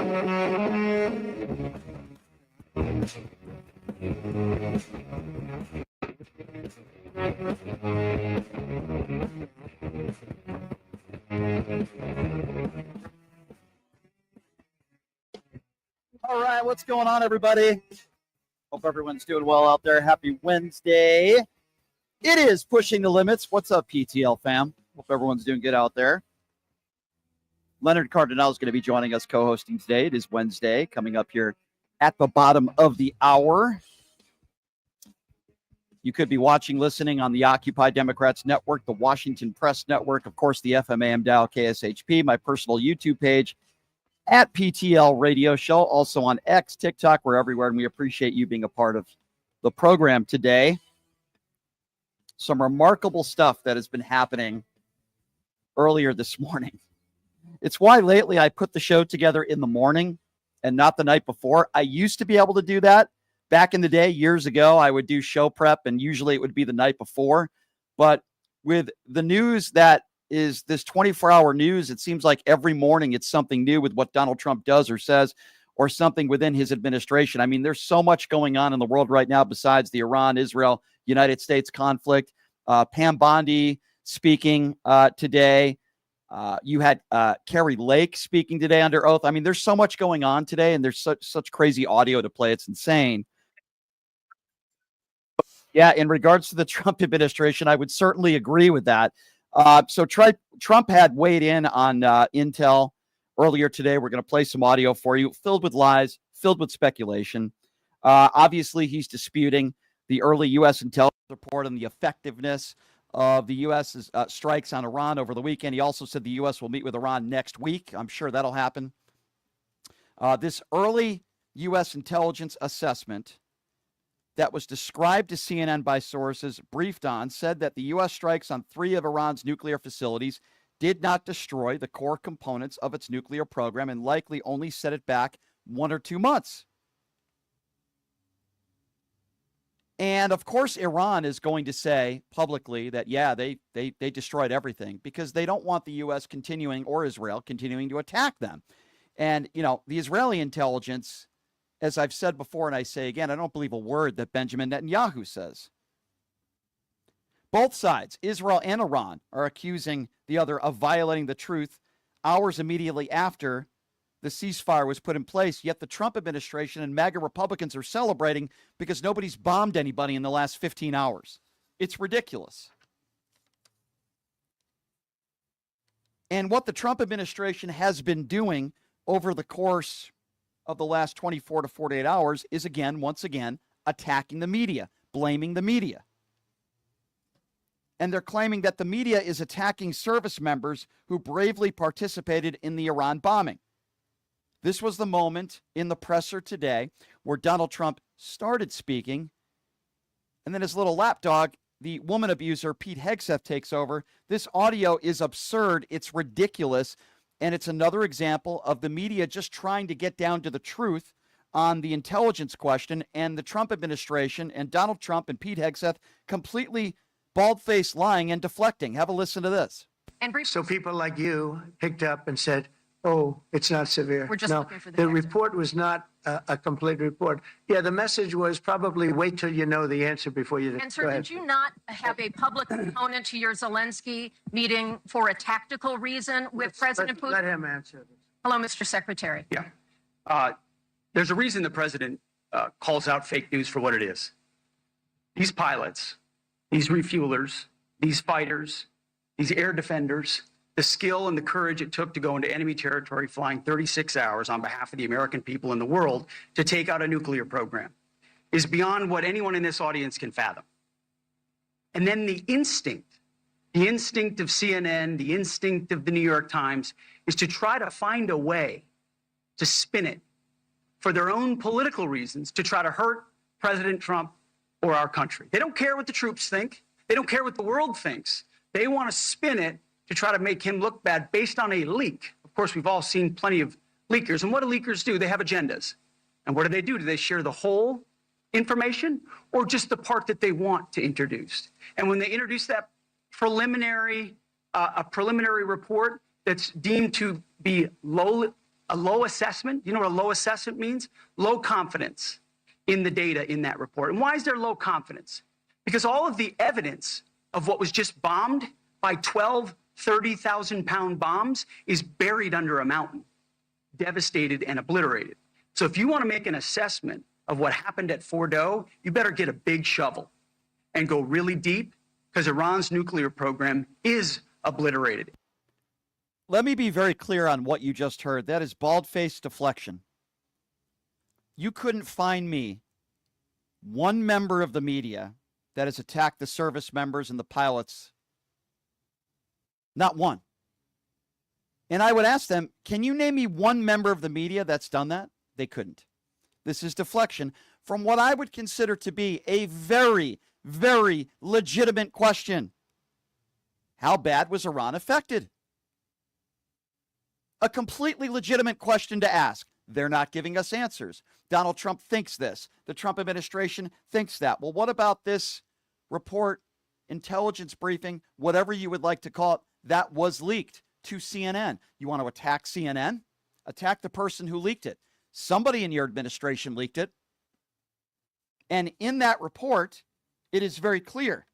All right, what's going on, everybody? Hope everyone's doing well out there. Happy Wednesday. It is Pushing the Limits. What's up, PTL fam? Hope everyone's doing good out there. Leonard Cardinale is going to be joining us co-hosting today. It is Wednesday, coming up here at the bottom of the hour. You could be watching, listening on the Occupy Democrats Network, the Washington Press Network, of course, the FMAM Dow KSHP, my personal YouTube page, at PTL Radio Show, also on X, TikTok, we're everywhere, and we appreciate you being a part of the program today. Some remarkable stuff that has been happening earlier this morning. It's why lately I put the show together in the morning and not the night before. I used to be able to do that. Back in the day, years ago, I would do show prep, and usually it would be the night before. But with the news that is this 24-hour news, it seems like every morning it's something new with what Donald Trump does or says, or something within his administration. I mean, there's so much going on in the world right now besides the Iran, Israel, United States conflict. Pam Bondi speaking today. You had Carrie Lake speaking today under oath. I mean, there's so much going on today, and there's such crazy audio to play. It's insane. Yeah, in regards to the Trump administration, I would certainly agree with that. So Trump had weighed in on Intel earlier today. We're going to play some audio for you, filled with lies, filled with speculation. Obviously, he's disputing the early U.S. intelligence report on the effectiveness of the U.S.'s strikes on Iran over the weekend. He also said the U.S. will meet with Iran next week. I'm sure that'll happen. This early U.S. intelligence assessment that was described to CNN by sources briefed on said that the U.S. strikes on 3 of Iran's nuclear facilities did not destroy the core components of its nuclear program and likely only set it back 1 or 2 months. And of course, Iran is going to say publicly that, yeah, they destroyed everything because they don't want the U.S. continuing, or Israel continuing, to attack them. And, you know, the Israeli intelligence, as I've said before, and I say again, I don't believe a word that Benjamin Netanyahu says. Both sides, Israel and Iran, are accusing the other of violating the truth hours immediately after the ceasefire was put in place. Yet the Trump administration and MAGA Republicans are celebrating because nobody's bombed anybody in the last 15 hours. It's ridiculous. And what the Trump administration has been doing over the course of the last 24 to 48 hours is, again, once again, attacking the media, blaming the media. And they're claiming that the media is attacking service members who bravely participated in the Iran bombing. This was the moment in the presser today where Donald Trump started speaking, and then his little lapdog, the woman abuser Pete Hegseth, takes over. This audio is absurd. It's ridiculous. And it's another example of the media just trying to get down to the truth on the intelligence question, and the Trump administration and Donald Trump and Pete Hegseth completely bald-faced lying and deflecting. Have a listen to this. So people like you picked up and said, oh, it's not severe. We're just looking for the report was not a complete report. Yeah, the message was probably wait till you know the answer before you... And sir, did you not have a public component to your Zelensky meeting for a tactical reason with President Putin? Let him answer this. Hello, Mr. Secretary. Yeah. There's a reason the president calls out fake news for what it is. These pilots, these refuelers, these fighters, these air defenders, the skill and the courage it took to go into enemy territory flying 36 hours on behalf of the American people and the world to take out a nuclear program is beyond what anyone in this audience can fathom. And then the instinct of CNN, the instinct of the New York Times is to try to find a way to spin it for their own political reasons, to try to hurt President Trump or our country. They don't care what the troops think. They don't care what the world thinks. They want to spin it to try to make him look bad based on a leak. Of course, we've all seen plenty of leakers. And what do leakers do? They have agendas. And what do? Do they share the whole information or just the part that they want to introduce? And when they introduce that preliminary report that's deemed to be low A low assessment, you know what a low assessment means? Low confidence in the data in that report. And why is there low confidence? Because all of the evidence of what was just bombed by 12 30,000-pound bombs is buried under a mountain, devastated and obliterated. So if you want to make an assessment of what happened at Fordow, you better get a big shovel and go really deep, because Iran's nuclear program is obliterated. Let me be very clear on what you just heard. That is bald-faced deflection. You couldn't find me one member of the media that has attacked the service members and the pilots. Not one. And I would ask them, can you name me one member of the media that's done that? They couldn't. This is deflection from what I would consider to be a very, very legitimate question. How bad was Iran affected? A completely legitimate question to ask. They're not giving us answers. Donald Trump thinks this. The Trump administration thinks that. Well, what about this report, intelligence briefing, whatever you would like to call it, that was leaked to CNN? You want to attack CNN? Attack the person who leaked it. Somebody in your administration leaked it. And in that report, it is very clear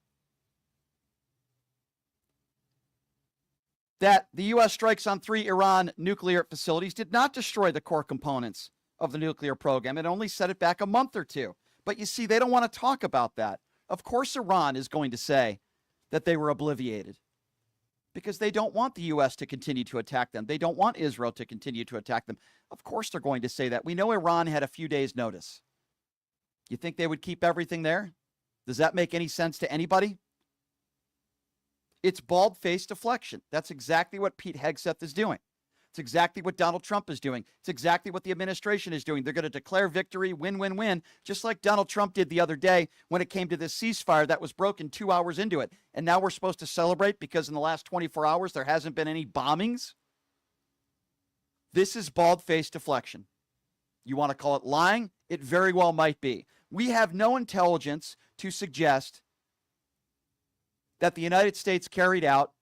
that the U.S. strikes on 3 Iran nuclear facilities did not destroy the core components of the nuclear program. It only set it back a month or two. But you see, they don't want to talk about that. Of course, Iran is going to say that they were obliviated because they don't want the U.S. to continue to attack them. They don't want Israel to continue to attack them. Of course, they're going to say that. We know Iran had a few days' notice. You think they would keep everything there? Does that make any sense to anybody? It's bald-faced deflection. That's exactly what Pete Hegseth is doing. It's exactly what Donald Trump is doing. It's exactly what the administration is doing. They're going to declare victory, win, win, win, just like Donald Trump did the other day when it came to this ceasefire that was broken 2 hours into it. And now we're supposed to celebrate because in the last 24 hours there hasn't been any bombings. This is bald-faced deflection. You want to call it lying? It very well might be. We have no intelligence to suggest that the United States carried out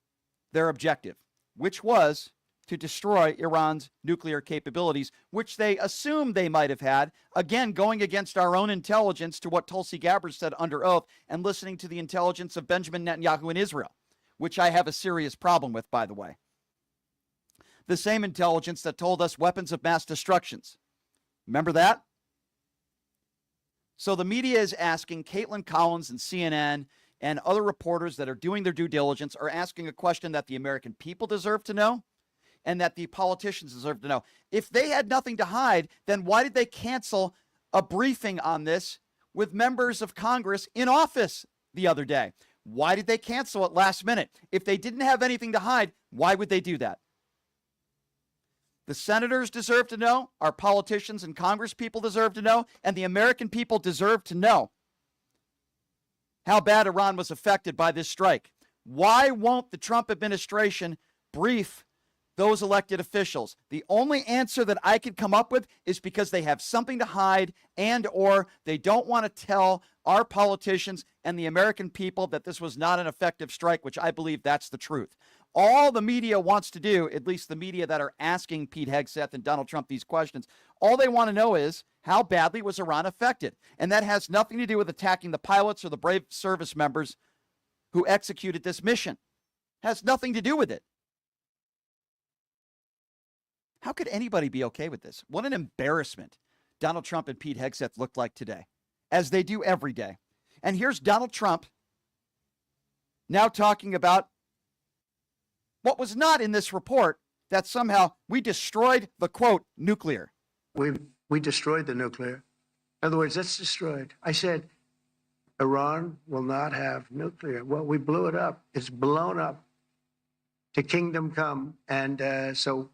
their objective, which was to destroy Iran's nuclear capabilities, which they assumed they might have had, again, going against our own intelligence to what Tulsi Gabbard said under oath and listening to the intelligence of Benjamin Netanyahu in Israel, which I have a serious problem with, by the way. The same intelligence that told us weapons of mass destructions. Remember that? So the media is asking, Caitlin Collins and CNN and other reporters that are doing their due diligence are asking a question that the American people deserve to know and that the politicians deserve to know. If they had nothing to hide, then why did they cancel a briefing on this with members of Congress in office the other day? Why did they cancel it last minute? If they didn't have anything to hide, why would they do that? The senators deserve to know, our politicians and Congress people deserve to know, and the American people deserve to know how bad Iran was affected by this strike. Why won't the Trump administration brief those elected officials? The only answer that I could come up with is because they have something to hide and or they don't want to tell our politicians and the American people that this was not an effective strike, which I believe that's the truth. All the media wants to do, at least the media that are asking Pete Hegseth and Donald Trump these questions, all they want to know is how badly was Iran affected? And that has nothing to do with attacking the pilots or the brave service members who executed this mission. Has nothing to do with it. How could anybody be okay with this? What an embarrassment Donald Trump and Pete Hegseth looked like today, as they do every day. And here's Donald Trump now talking about what was not in this report, that somehow we destroyed the, quote, nuclear. We destroyed the nuclear. In other words, it's destroyed. I said, Iran will not have nuclear. Well, we blew it up. It's blown up to kingdom come. And so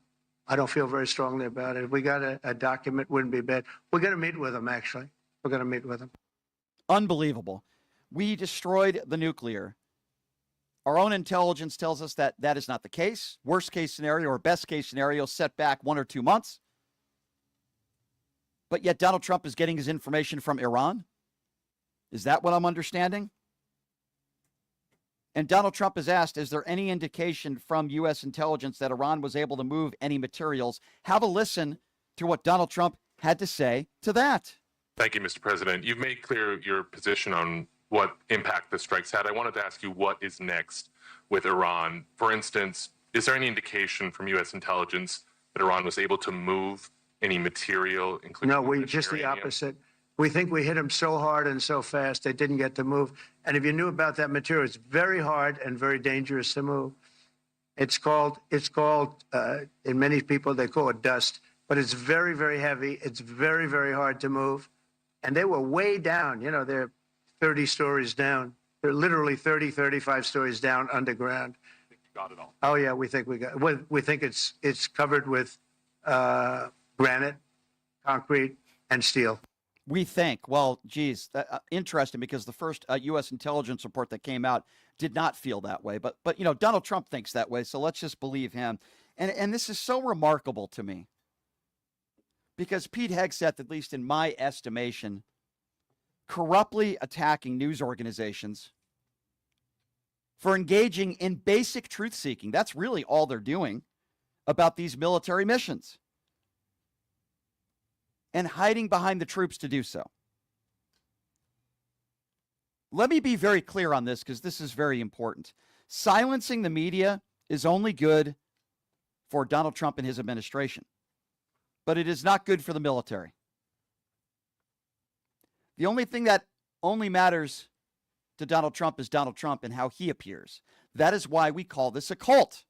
I don't feel very strongly about it. If we got a document, wouldn't be bad. We're going to meet with them, actually. We're going to meet with them. Unbelievable. We destroyed the nuclear. Our own intelligence tells us that that is not the case. Worst case scenario or best case scenario set back 1 or 2 months. But yet Donald Trump is getting his information from Iran? Is that what I'm understanding? And Donald Trump is asked, is there any indication from U.S. intelligence that Iran was able to move any materials? Have a listen to what Donald Trump had to say to that. Thank you, Mr. President. You've made clear your position on what impact the strikes had. I wanted to ask you what is next with Iran. For instance, is there any indication from U.S. intelligence that Iran was able to move any material, including No, just the uranium? opposite. We think we hit them so hard and so fast they didn't get to move. And if you knew about that material, it's very hard and very dangerous to move. It's called in many people, they call it dust, but it's very, very heavy. It's very, very hard to move. And they were way down. You know, they're 30 stories down. They're literally 30, 35 stories down underground. Got it all. Oh, yeah, we think it's covered with granite, concrete, and steel. We think, well, geez, interesting, because the first U.S. intelligence report that came out did not feel that way. But you know, Donald Trump thinks that way, so let's just believe him. And this is so remarkable to me, because Pete Hegseth, at least in my estimation, corruptly attacking news organizations for engaging in basic truth-seeking. That's really all they're doing about these military missions, and hiding behind the troops to do so. Let me be very clear on this, because this is very important. Silencing the media is only good for Donald Trump and his administration, but it is not good for the military. The only thing that only matters to Donald Trump is Donald Trump and how he appears. That is why we call this a cult.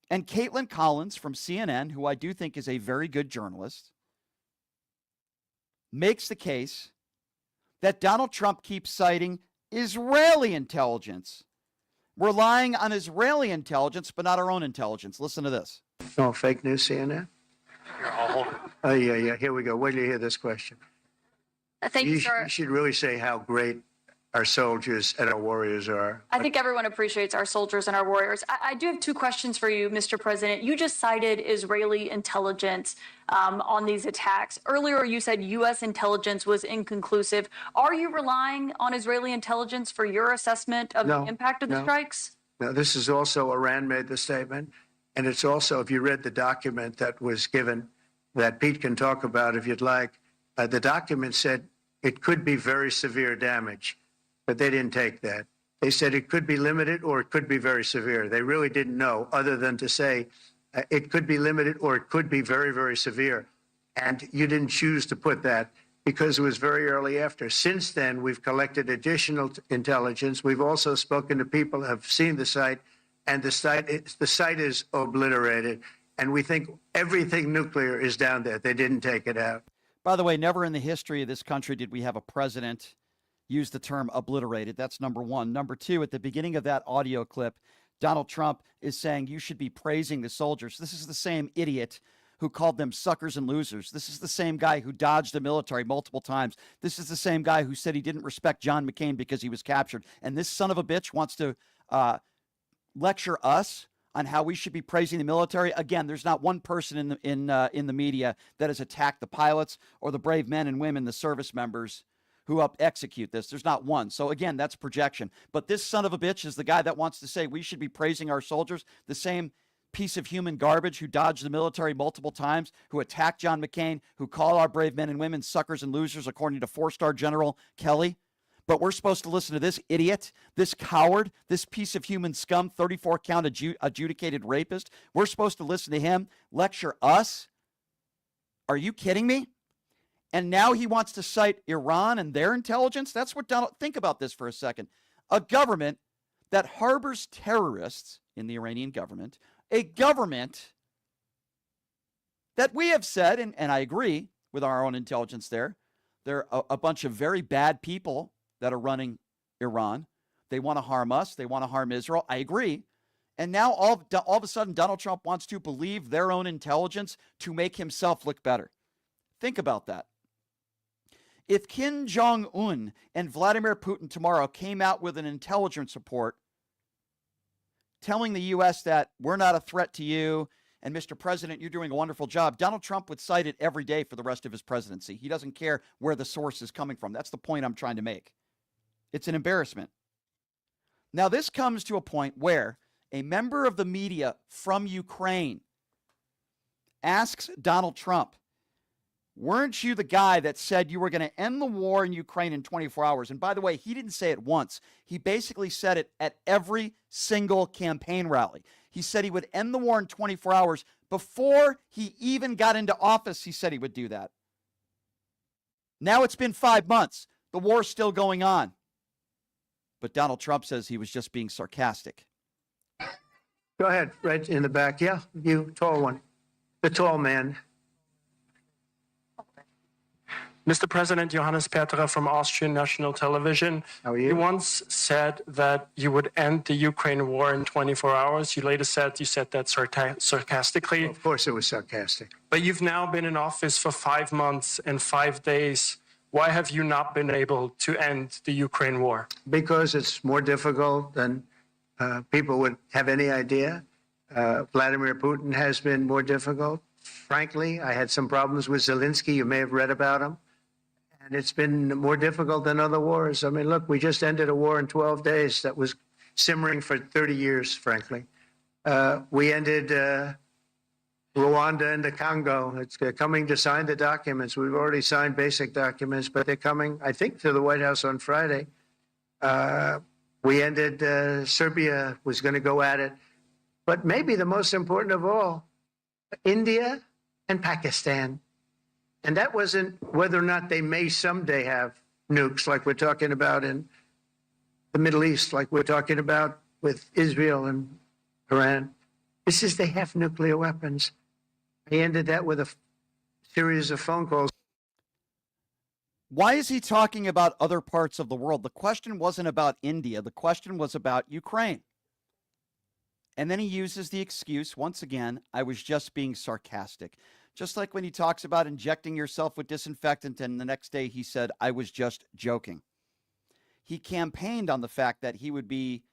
And Caitlin Collins from CNN, who I do think is a very good journalist, makes the case that Donald Trump keeps citing Israeli intelligence, relying on Israeli intelligence, but not our own intelligence. Listen to this. Oh, fake news, CNN? Here, I'll hold it. Oh, yeah. Here we go. Wait till you hear this question. Thank you, sir. You should really say how great our soldiers and our warriors are. I think everyone appreciates our soldiers and our warriors. I do have two questions for you, Mr. President. You just cited Israeli intelligence on these attacks. Earlier, you said U.S. intelligence was inconclusive. Are you relying on Israeli intelligence for your assessment of the impact of the strikes? No, this is also Iran made the statement. And it's also, if you read the document that was given, that Pete can talk about if you'd like, the document said it could be very severe damage. But they didn't take that. They said it could be limited or it could be very severe. They really didn't know, other than to say it could be limited or it could be very, very severe. And you didn't choose to put that because it was very early after. Since then, we've collected additional intelligence. We've also spoken to people who have seen the site, and the site is obliterated. And we think everything nuclear is down there. They didn't take it out. By the way, never in the history of this country did we have a president use the term obliterated. That's number one. Number two, at the beginning of that audio clip, Donald Trump is saying you should be praising the soldiers. This is the same idiot who called them suckers and losers. This is the same guy who dodged the military multiple times. This is the same guy who said he didn't respect John McCain because he was captured. And this son of a bitch wants to lecture us on how we should be praising the military. Again, there's not one person in the media that has attacked the pilots or the brave men and women, the service members who execute this. There's not one. So again, that's projection. But this son of a bitch is the guy that wants to say we should be praising our soldiers, the same piece of human garbage who dodged the military multiple times, who attacked John McCain, who call our brave men and women suckers and losers, according to 4-star General Kelly. But we're supposed to listen to this idiot, this coward, this piece of human scum, 34-count adjudicated rapist. We're supposed to listen to him lecture us? Are you kidding me? And now he wants to cite Iran and their intelligence? That's what Donald, think about this for a second. A government that harbors terrorists in the Iranian government, a government that we have said, and I agree with our own intelligence there, they're a bunch of very bad people that are running Iran. They want to harm us. They want to harm Israel. I agree. And now all of a sudden, Donald Trump wants to believe their own intelligence to make himself look better. Think about that. If Kim Jong-un and Vladimir Putin tomorrow came out with an intelligence report telling the U.S. that we're not a threat to you, and Mr. President, you're doing a wonderful job, Donald Trump would cite it every day for the rest of his presidency. He doesn't care where the source is coming from. That's the point I'm trying to make. It's an embarrassment. Now, this comes to a point where a member of the media from Ukraine asks Donald Trump, weren't you the guy that said you were going to end the war in Ukraine in 24 hours? And by the way, he didn't say it once. He basically said it at every single campaign rally. He said he would end the war in 24 hours. Before he even got into office, he said he would do that. Now it's been 5 months. The war's still going on. But Donald Trump says he was just being sarcastic. Go ahead, right in the back. Yeah, you, tall one. The tall man. Mr. President, Johannes Petra from Austrian National Television. How are you? You once said that you would end the Ukraine war in 24 hours. You later said you said that sarcastically. Of course it was sarcastic. But you've now been in office for 5 months and 5 days. Why have you not been able to end the Ukraine war? Because it's more difficult than people would have any idea. Vladimir Putin has been more difficult. Frankly, I had some problems with Zelensky. You may have read about him. And it's been more difficult than other wars. I mean, look, we just ended a war in 12 days that was simmering for 30 years, frankly. We ended Rwanda and the Congo. It's coming to sign the documents. We've already signed basic documents, but they're coming, I think, to the White House on Friday. We ended Serbia was going to go at it. But maybe the most important of all, India and Pakistan. And that wasn't whether or not they may someday have nukes like we're talking about in the Middle East, like we're talking about with Israel and Iran. This is they have nuclear weapons. I ended that with a series of phone calls. Why is he talking about other parts of the world? The question wasn't about India. The question was about Ukraine. And then he uses the excuse, once again, I was just being sarcastic. Just like when he talks about injecting yourself with disinfectant, and the next day he said, I was just joking. He campaigned on the fact that he would be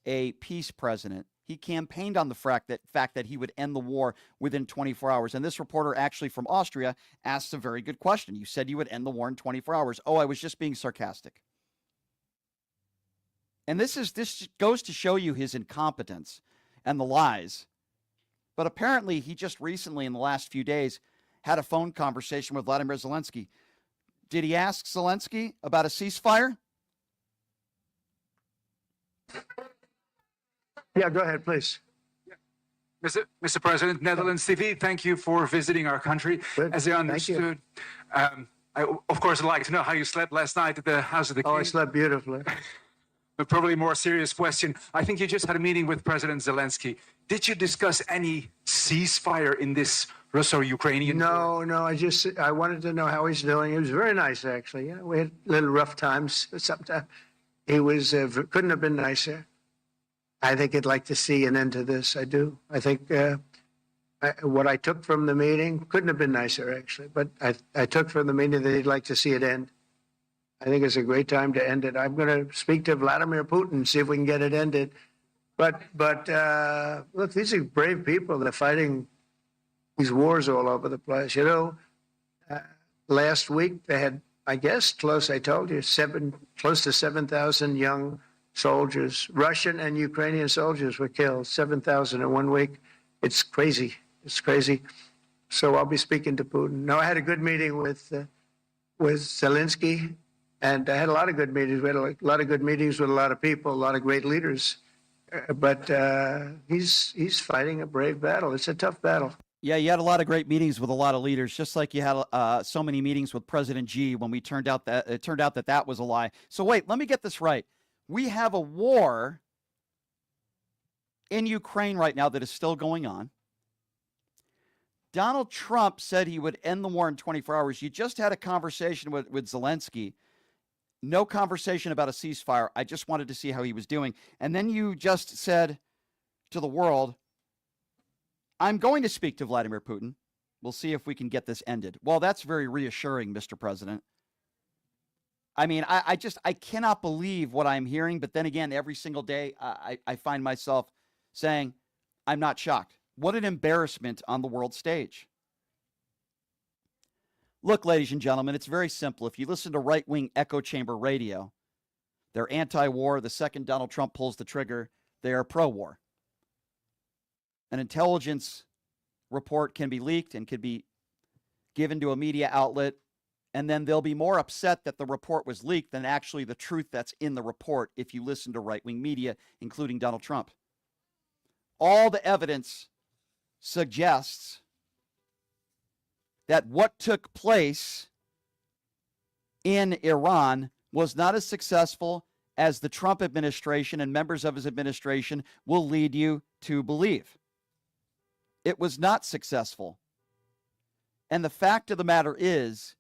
a peace president. He campaigned on the fact that he would end the war within 24 hours. And this reporter actually from Austria asked a very good question. You said you would end the war in 24 hours. Oh, I was just being sarcastic. And this goes to show you his incompetence and the lies. But apparently he just recently in the last few days had a phone conversation with Vladimir Zelensky. Did he ask Zelensky about a ceasefire? Yeah, go ahead, please. Mr. President, Netherlands TV, thank you for visiting our country. Good. As I Thank you. understood, I, of course, would like to know how you slept last night at the House of the King. Oh, I slept beautifully. But probably a more serious question. I think you just had a meeting with President Zelensky. Did you discuss any ceasefire in this Russo-Ukrainian war? No, I wanted to know how he's doing. He was very nice, actually. You know, we had little rough times sometimes. He was, couldn't have been nicer. I think he'd like to see an end to this. I do. I think what I took from the meeting couldn't have been nicer, actually. But I took from the meeting that he'd like to see it end. I think it's a great time to end it. I'm going to speak to Vladimir Putin, see if we can get it ended. But look, these are brave people. They're fighting these wars all over the place. You know, last week they had, I guess, I told you, close to 7,000 young soldiers, Russian and Ukrainian soldiers were killed, 7,000 in 1 week. It's crazy. It's crazy. So I'll be speaking to Putin. No, I had a good meeting with Zelensky, and I had a lot of good meetings. We had a lot of good meetings with a lot of people, a lot of great leaders. But he's fighting a brave battle. It's a tough battle. Yeah, you had a lot of great meetings with a lot of leaders, just like you had so many meetings with President Xi when it turned out that was a lie. So wait, let me get this right. We have a war in Ukraine right now that is still going on. Donald Trump said he would end the war in 24 hours. You just had a conversation with Zelensky. No conversation about a ceasefire. I just wanted to see how he was doing. And then you just said to the world, I'm going to speak to Vladimir Putin. We'll see if we can get this ended. Well, that's very reassuring, Mr. President. I mean, I cannot believe what I'm hearing. But then again, every single day, I find myself saying, I'm not shocked. What an embarrassment on the world stage. Look, ladies and gentlemen, it's very simple. If you listen to right-wing echo chamber radio, They're anti-war. The second Donald Trump pulls the trigger, they are pro-war. An intelligence report can be leaked and could be given to a media outlet, and then they'll be more upset that the report was leaked than actually the truth that's in the report if you listen to right-wing media, including Donald Trump. All the evidence suggests that what took place in Iran was not as successful as the Trump administration and members of his administration will lead you to believe. It was not successful. And the fact of the matter is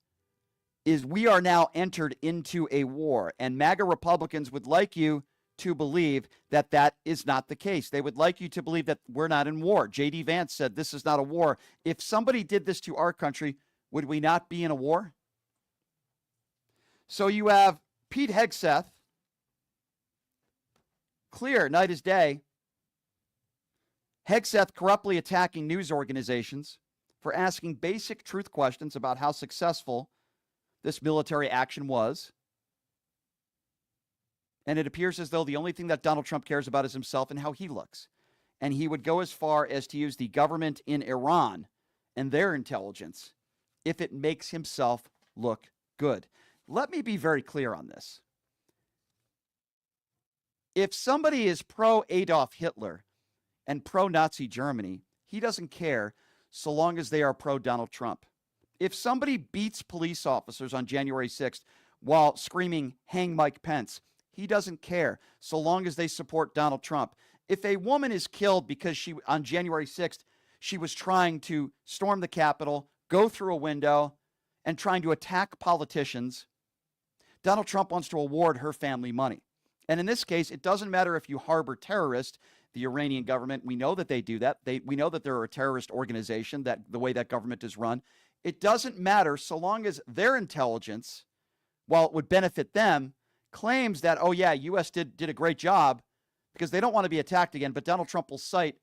we are now entered into a war, and MAGA Republicans would like you to believe that that is not the case. They would like you to believe that we're not in war. J.D. Vance said this is not a war. If somebody did this to our country, would we not be in a war? So you have Pete Hegseth, clear, night as day. Hegseth corruptly attacking news organizations for asking basic truth questions about how successful this military action was. And it appears as though the only thing that Donald Trump cares about is himself and how he looks. And he would go as far as to use the government in Iran and their intelligence if it makes himself look good. Let me be very clear on this. If somebody is pro-Adolf Hitler and pro-Nazi Germany, he doesn't care so long as they are pro-Donald Trump. If somebody beats police officers on January 6th while screaming, "Hang Mike Pence," he doesn't care so long as they support Donald Trump. If a woman is killed because on January 6th, she was trying to storm the Capitol, go through a window, and trying to attack politicians, Donald Trump wants to award her family money. And in this case, it doesn't matter if you harbor terrorists. The Iranian government, we know that they do that. We know that they're a terrorist organization, that the way that government is run. It doesn't matter so long as their intelligence, while it would benefit them, claims that, oh yeah, U.S. did a great job because they don't want to be attacked again, but Donald Trump will cite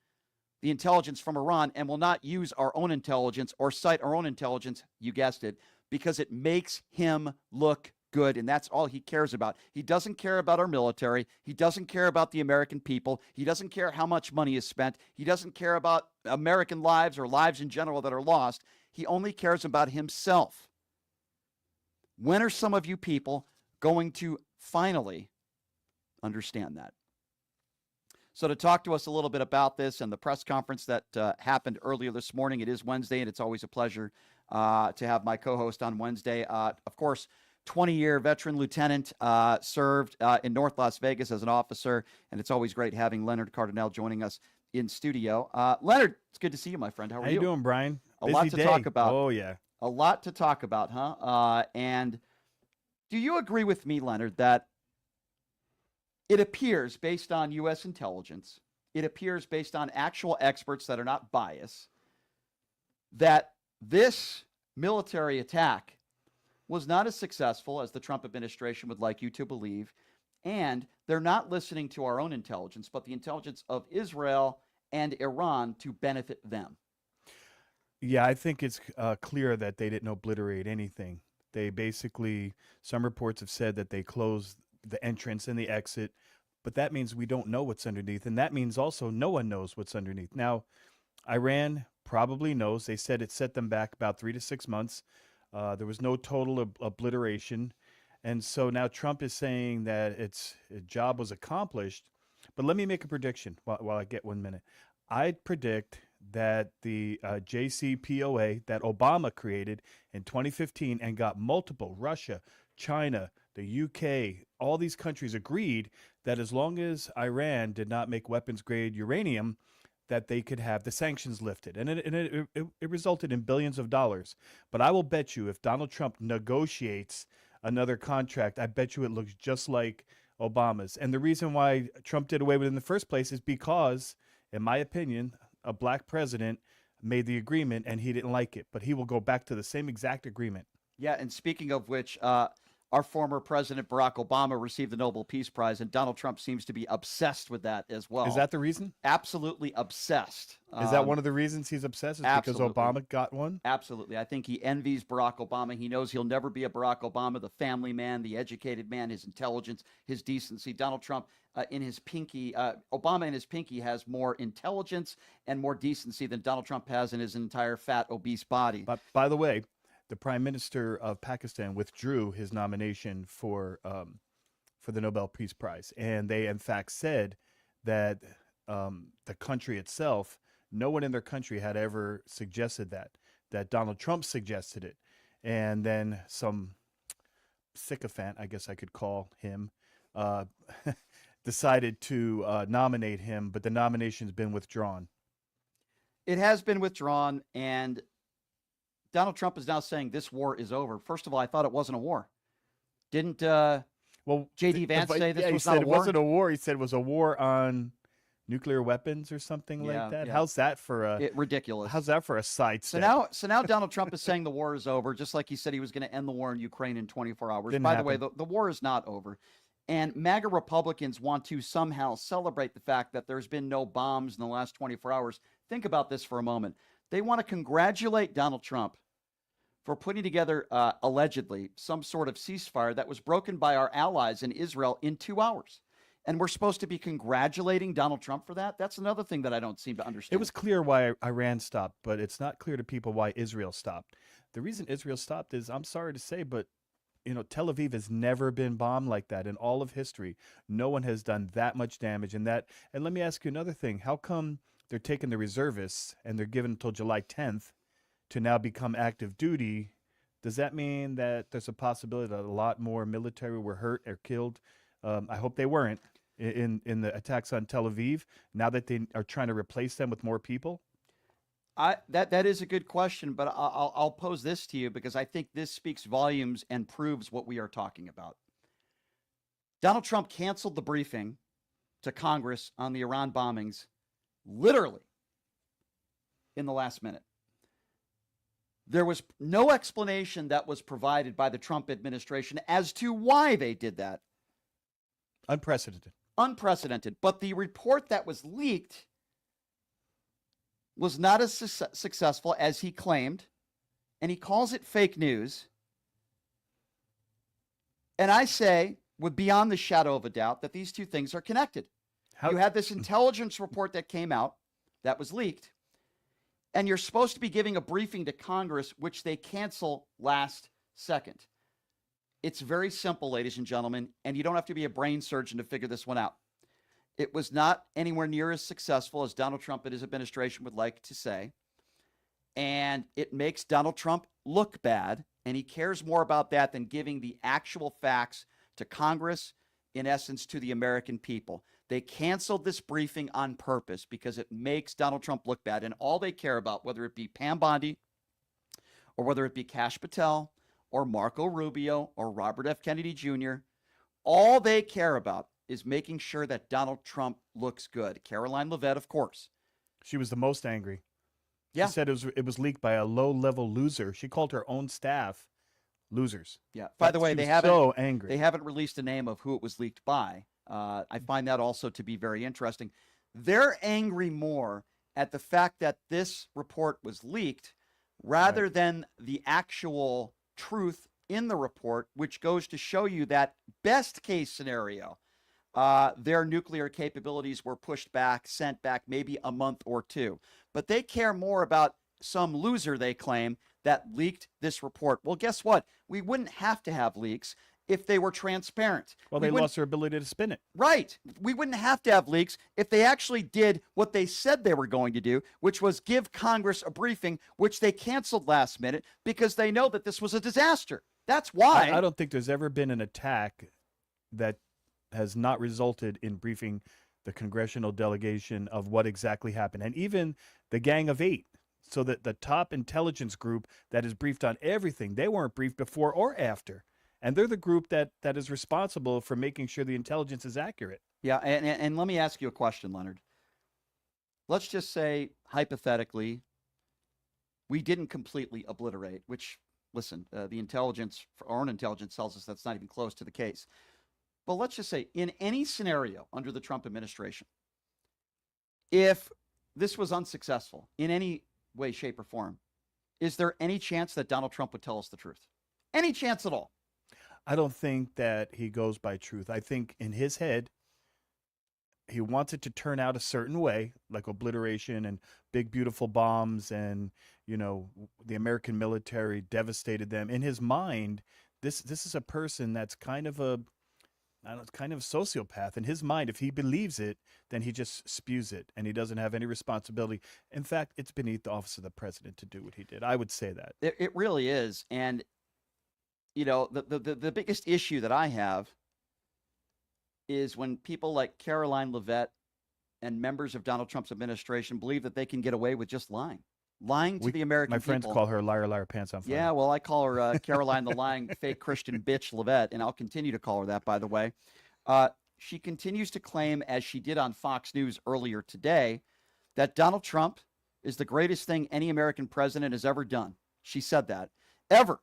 the intelligence from Iran and will not use our own intelligence or cite our own intelligence, you guessed it, because it makes him look good, and that's all he cares about. He doesn't care about our military. He doesn't care about the American people. He doesn't care how much money is spent. He doesn't care about American lives or lives in general that are lost. He only cares about himself. When are some of you people going to finally understand that? So to talk to us a little bit about this and the press conference that happened earlier this morning, it is Wednesday, and it's always a pleasure to have my co-host on Wednesday. Of course, 20-year veteran lieutenant, served in North Las Vegas as an officer, and it's always great having Leonard Cardinale joining us in studio. Leonard, it's good to see you, my friend. How are you? How you doing, Brian? A lot to talk about. Oh, yeah. A lot to talk about, huh? And do you agree with me, Leonard, that it appears, based on U.S. intelligence, it appears based on actual experts that are not biased, that this military attack was not as successful as the Trump administration would like you to believe, and they're not listening to our own intelligence, but the intelligence of Israel and Iran to benefit them? Yeah, I think it's clear that they didn't obliterate anything. They basically, some reports have said that they closed the entrance and the exit, but that means we don't know what's underneath, and that means also no one knows what's underneath. Now, Iran probably knows. They said it set them back about 3 to 6 months. There was no total obliteration. And so now Trump is saying that its job was accomplished. But let me make a prediction while I get 1 minute. I'd predict that the JCPOA that Obama created in 2015 and got multiple, Russia, China, the UK, all these countries agreed that as long as Iran did not make weapons-grade uranium, that they could have the sanctions lifted. And it resulted in billions of dollars. But I will bet you if Donald Trump negotiates another contract, I bet you it looks just like Obama's. And the reason why Trump did away with it in the first place is because, in my opinion, a black president made the agreement and he didn't like it. But he will go back to the same exact agreement. Yeah, and speaking of which, our former president Barack Obama received the Nobel Peace Prize, and Donald Trump seems to be obsessed with that as well. Is that the reason? Absolutely obsessed. Is that one of the reasons he's obsessed? Is because absolutely. Obama got one? Absolutely. I think he envies Barack Obama. He knows he'll never be a Barack Obama, the family man, the educated man, his intelligence, his decency. Donald Trump, in his pinky, Obama in his pinky has more intelligence and more decency than Donald Trump has in his entire fat, obese body. But by the way, the Prime Minister of Pakistan withdrew his nomination for the Nobel Peace Prize, and they in fact said that the country itself, no one in their country had ever suggested that Donald Trump suggested it, and then some sycophant, I guess I could call him, decided to nominate him, but the nomination's been withdrawn. It has been withdrawn, and Donald Trump is now saying this war is over. First of all, I thought it wasn't a war. Didn't J.D. Vance say this was not a war? It wasn't a war. He said it was a war on nuclear weapons or something like that. Yeah. How's that for a ridiculous? How's that for a sidestep? So now Donald Trump is saying the war is over, just like he said he was going to end the war in Ukraine in 24 hours. Didn't By happen. the way, the war is not over. And MAGA Republicans want to somehow celebrate the fact that there's been no bombs in the last 24 hours. Think about this for a moment. They want to congratulate Donald Trump for putting together, allegedly, some sort of ceasefire that was broken by our allies in Israel in 2 hours. And we're supposed to be congratulating Donald Trump for that? That's another thing that I don't seem to understand. It was clear why Iran stopped, but it's not clear to people why Israel stopped. The reason Israel stopped is, I'm sorry to say, but Tel Aviv has never been bombed like that in all of history. No one has done that much damage in that. And let me ask you another thing. How come they're taking the reservists and they're given until July 10th to now become active duty? Does that mean that there's a possibility that a lot more military were hurt or killed? I hope they weren't in the attacks on Tel Aviv, now that they are trying to replace them with more people. That is a good question, but I'll pose this to you because I think this speaks volumes and proves what we are talking about. Donald Trump canceled the briefing to Congress on the Iran bombings literally in the last minute. There was no explanation that was provided by the Trump administration as to why they did that. Unprecedented. But the report that was leaked was not as successful as he claimed, and he calls it fake news. And I say, with beyond the shadow of a doubt, that these two things are connected. You had this intelligence report that came out that was leaked, and you're supposed to be giving a briefing to Congress, which they cancel last second. It's very simple, ladies and gentlemen, and you don't have to be a brain surgeon to figure this one out. It was not anywhere near as successful as Donald Trump and his administration would like to say. And it makes Donald Trump look bad, and he cares more about that than giving the actual facts to Congress, in essence, to the American people. They canceled this briefing on purpose because it makes Donald Trump look bad. And all they care about, whether it be Pam Bondi or whether it be Kash Patel or Marco Rubio or Robert F. Kennedy Jr., all they care about is making sure that Donald Trump looks good. Caroline Leavitt, of course. She was the most angry. Yeah. She said it was leaked by a low-level loser. She called her own staff losers. Yeah. By the way, they haven't released a name of who it was leaked by. I find that also to be very interesting. They're angry more at the fact that this report was leaked rather than the actual truth in the report, which goes to show you that best case scenario, their nuclear capabilities were pushed back, sent back maybe a month or two. But they care more about some loser, they claim, that leaked this report. Well, guess what? We wouldn't have to have leaks if they were transparent. Well, they lost their ability to spin it. Right. We wouldn't have to have leaks if they actually did what they said they were going to do, which was give Congress a briefing, which they canceled last minute because they know that this was a disaster. That's why. I don't think there's ever been an attack that has not resulted in briefing the congressional delegation of what exactly happened. And even the Gang of Eight, so that the top intelligence group that is briefed on everything, they weren't briefed before or after. And they're the group that is responsible for making sure the intelligence is accurate. Yeah, and let me ask you a question, Leonard. Let's just say, hypothetically, we didn't completely obliterate, which listen, the intelligence, our own intelligence tells us that's not even close to the case. But let's just say, in any scenario under the Trump administration, if this was unsuccessful in any way, shape, or form, is there any chance that Donald Trump would tell us the truth? Any chance at all? I don't think that he goes by truth. I think in his head, he wants it to turn out a certain way, like obliteration and big, beautiful bombs, and the American military devastated them. In his mind, this is a person that's kind of a sociopath. In his mind, if he believes it, then he just spews it, and he doesn't have any responsibility. In fact, it's beneath the office of the president to do what he did. I would say that. It really is. And the biggest issue that I have is when people like Caroline Leavitt and members of Donald Trump's administration believe that they can get away with just lying to the American people. My friends call her liar, liar, pants on fire. Yeah, well, I call her Caroline the lying fake Christian bitch Leavitt, and I'll continue to call her that, by the way. She continues to claim, as she did on Fox News earlier today, that Donald Trump is the greatest thing any American president has ever done. She said that, ever.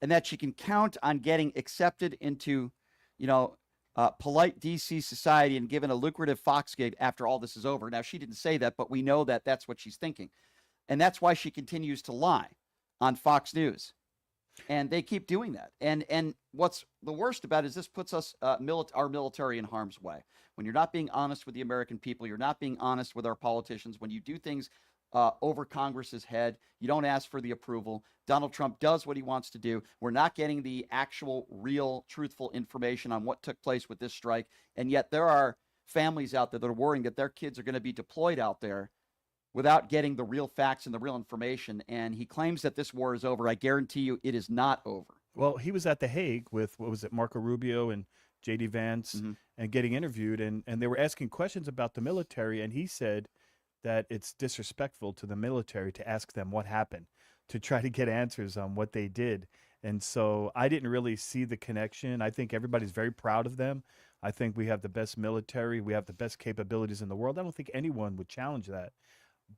And that she can count on getting accepted into, polite DC society and given a lucrative Fox gig after all this is over. Now, she didn't say that, but we know that that's what she's thinking. And that's why she continues to lie on Fox News. And they keep doing that. And what's the worst about it is this puts us, our military, in harm's way. When you're not being honest with the American people, you're not being honest with our politicians. When you do things over Congress's head, you don't ask for the approval. Donald Trump does what he wants to do. We're not getting the actual, real, truthful information on what took place with this strike. And yet there are families out there that are worrying that their kids are going to be deployed out there without getting the real facts and the real information. And he claims that this war is over. I guarantee you it is not over. Well, he was at The Hague with, what was it, Marco Rubio and J.D. Vance, and getting interviewed. And they were asking questions about the military. And he said that it's disrespectful to the military to ask them what happened, to try to get answers on what they did. And so I didn't really see the connection. I think everybody's very proud of them. I think we have the best military. We have the best capabilities in the world. I don't think anyone would challenge that.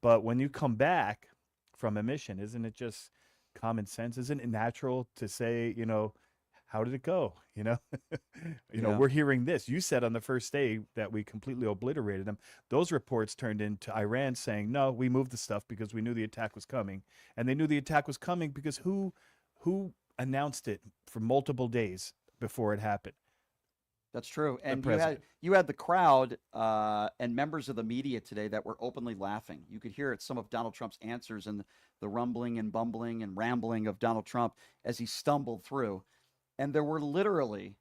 But when you come back from a mission, isn't it just common sense? Isn't it natural to say, how did it go? We're hearing this. You said on the first day that we completely obliterated them. Those reports turned into Iran saying, no, we moved the stuff because we knew the attack was coming. And they knew the attack was coming because who announced it for multiple days before it happened? That's true. And you had the crowd and members of the media today that were openly laughing. You could hear it, some of Donald Trump's answers and the rumbling and bumbling and rambling of Donald Trump as he stumbled through. And there were literally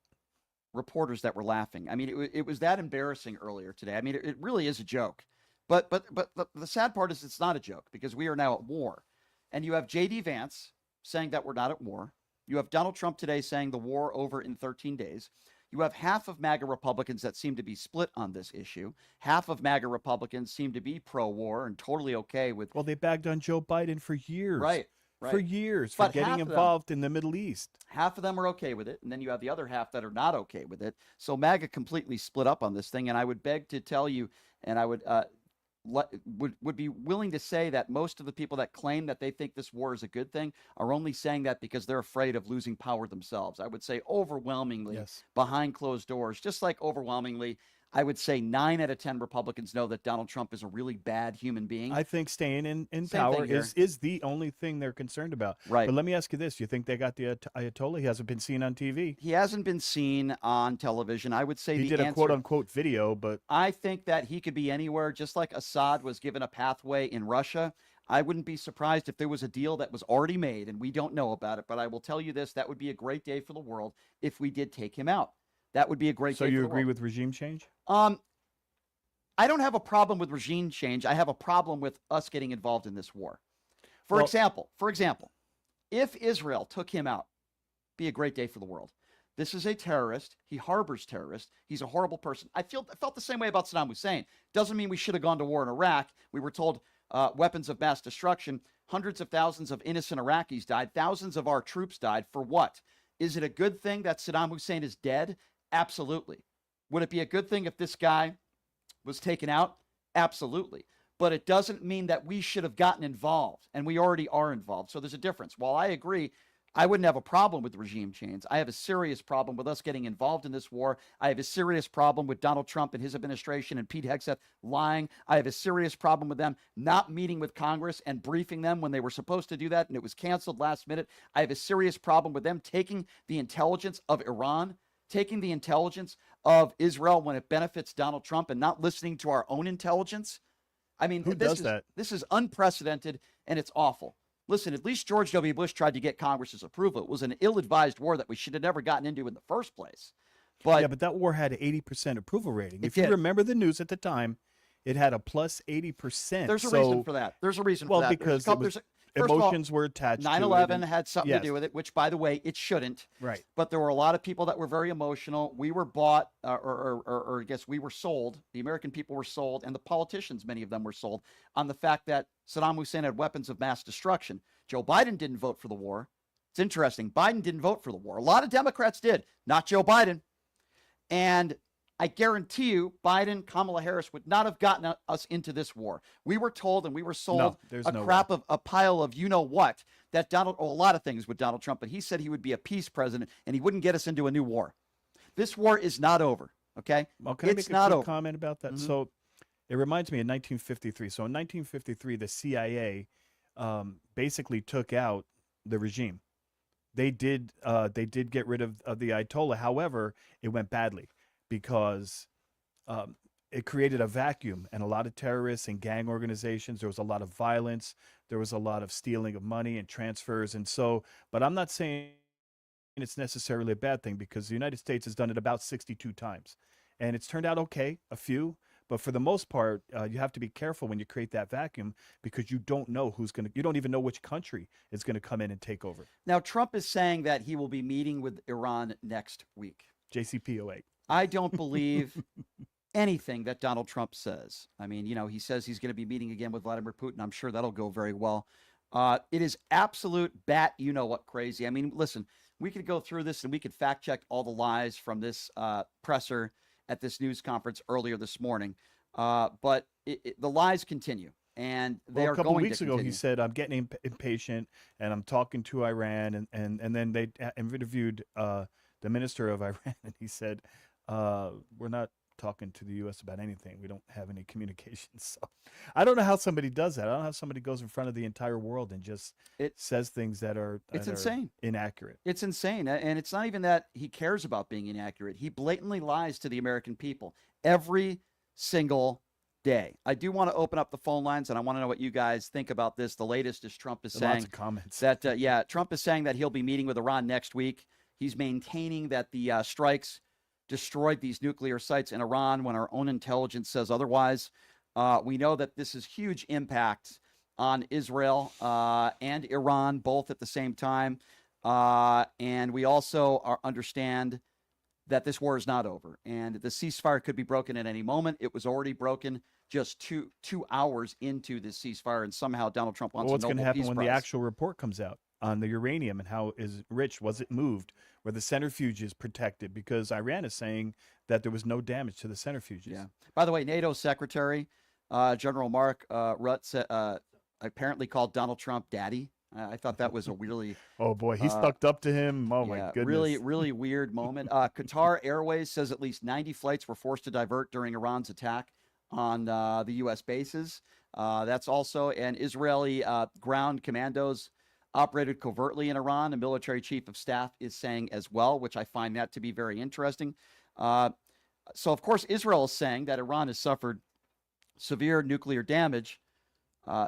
reporters that were laughing. I mean, it was that embarrassing earlier today. I mean, it really is a joke. But the sad part is it's not a joke because we are now at war. And you have J.D. Vance saying that we're not at war. You have Donald Trump today saying the war over in 13 days. You have half of MAGA Republicans that seem to be split on this issue. Half of MAGA Republicans seem to be pro-war and totally okay with... Well, they bagged on Joe Biden for years. Right. For years, for getting involved in the Middle East. Half of them are okay with it, and then you have the other half that are not okay with it. So MAGA completely split up on this thing, and I would beg to tell you, and I would be willing to say that most of the people that claim that they think this war is a good thing are only saying that because they're afraid of losing power themselves. I would say overwhelmingly behind closed doors, just like overwhelmingly, I would say 9 out of 10 Republicans know that Donald Trump is a really bad human being. I think staying in power is the only thing they're concerned about. Right. But let me ask you this. You think they got the Ayatollah? He hasn't been seen on TV. He hasn't been seen on television. I would say he did a quote-unquote video, but... I think that he could be anywhere, just like Assad was given a pathway in Russia. I wouldn't be surprised if there was a deal that was already made, and we don't know about it. But I will tell you this, that would be a great day for the world if we did take him out. That would be a great day for the world. So you agree with regime change? I don't have a problem with regime change. I have a problem with us getting involved in this war. For example, if Israel took him out, be a great day for the world. This is a terrorist. He harbors terrorists. He's a horrible person. I felt the same way about Saddam Hussein. Doesn't mean we should have gone to war in Iraq. We were told weapons of mass destruction. Hundreds of thousands of innocent Iraqis died. Thousands of our troops died. For what? Is it a good thing that Saddam Hussein is dead? Absolutely. Would it be a good thing if this guy was taken out? Absolutely. But it doesn't mean that we should have gotten involved, and we already are involved. So there's a difference. While I agree, I wouldn't have a problem with regime change. I have a serious problem with us getting involved in this war. I have a serious problem with Donald Trump and his administration and Pete Hegseth lying. I have a serious problem with them not meeting with Congress and briefing them when they were supposed to do that, and it was canceled last minute. I have a serious problem with them taking the intelligence of Iran, taking the intelligence of Israel when it benefits Donald Trump, and not listening to our own intelligence. I mean, Who does that? This is unprecedented, and it's awful. Listen, at least George W. Bush tried to get Congress's approval. It was an ill-advised war that we should have never gotten into in the first place. But yeah, but that war had an 80% approval rating. If did. you remember the news at the time, it had a plus 80%. There's a reason for that. There's a reason for Well, that. because emotions were attached to it. 9/11 had something yes. to do with it, which, by the way, it shouldn't. Right. But there were a lot of people that were very emotional. We were bought, or I guess we were sold. The American people were sold, and the politicians, many of them were sold, on the fact that Saddam Hussein had weapons of mass destruction. Joe Biden didn't vote for the war. It's interesting. Biden didn't vote for the war. A lot of Democrats did, not Joe Biden. And I guarantee you, Biden, Kamala Harris would not have gotten us into this war. We were told and we were sold a pile of you-know-what, that a lot of things with Donald Trump, but he said he would be a peace president and he wouldn't get us into a new war. This war is not over, okay? Can I it's make not a quick over. comment about that? Mhm. So it reminds me of 1953. So in 1953, the CIA basically took out the regime. They did get rid of the Ayatollah. However, it went badly because it created a vacuum, and a lot of terrorists and gang organizations. There was a lot of violence. There was a lot of stealing of money and transfers. And so, but I'm not saying it's necessarily a bad thing, because the United States has done it about 62 times, and it's turned out okay, a few. But for the most part, you have to be careful when you create that vacuum, because you don't know you don't even know which country is going to come in and take over. Now, Trump is saying that he will be meeting with Iran next week. JCPOA. I don't believe anything that Donald Trump says. I mean, he says he's going to be meeting again with Vladimir Putin. I'm sure that'll go very well. It is absolute bat-you-know-what crazy. I mean, listen, we could go through this and we could fact-check all the lies from this presser at this news conference earlier this morning. But the lies continue, and they are going to continue. A couple weeks ago, he said, I'm getting impatient, and I'm talking to Iran. And then they interviewed the minister of Iran, and he said, we're not talking to the U.S. about anything. We don't have any communications. So I don't know how somebody does that. I don't know how somebody goes in front of the entire world and just says things that are insane, inaccurate. It's insane. And it's not even that he cares about being inaccurate. He blatantly lies to the American people every single day. I do want to open up the phone lines, and I want to know what you guys think about this. The latest is Trump is saying lots of comments. That, Trump is saying that he'll be meeting with Iran next week. He's maintaining that the strikes destroyed these nuclear sites in Iran when our own intelligence says otherwise. We know that this is huge impact on Israel and Iran, both at the same time. And we also understand that this war is not over, and the ceasefire could be broken at any moment. It was already broken just two hours into this ceasefire, and somehow Donald Trump wants what's a Nobel going to happen Peace when Prize. the actual report comes out on the uranium and how is rich, was it moved, where the centrifuge is protected, because Iran is saying that there was no damage to the centrifuges. Yeah. By the way, NATO Secretary General Mark Rutte apparently called Donald Trump daddy. I thought that was a really oh boy, he stuck up to him. Oh my goodness, really weird moment. Qatar Airways says at least 90 flights were forced to divert during Iran's attack on the U.S. bases. That's also an Israeli ground commandos operated covertly in Iran. A military chief of staff is saying as well, which I find that to be very interesting. So, of course, Israel is saying that Iran has suffered severe nuclear damage,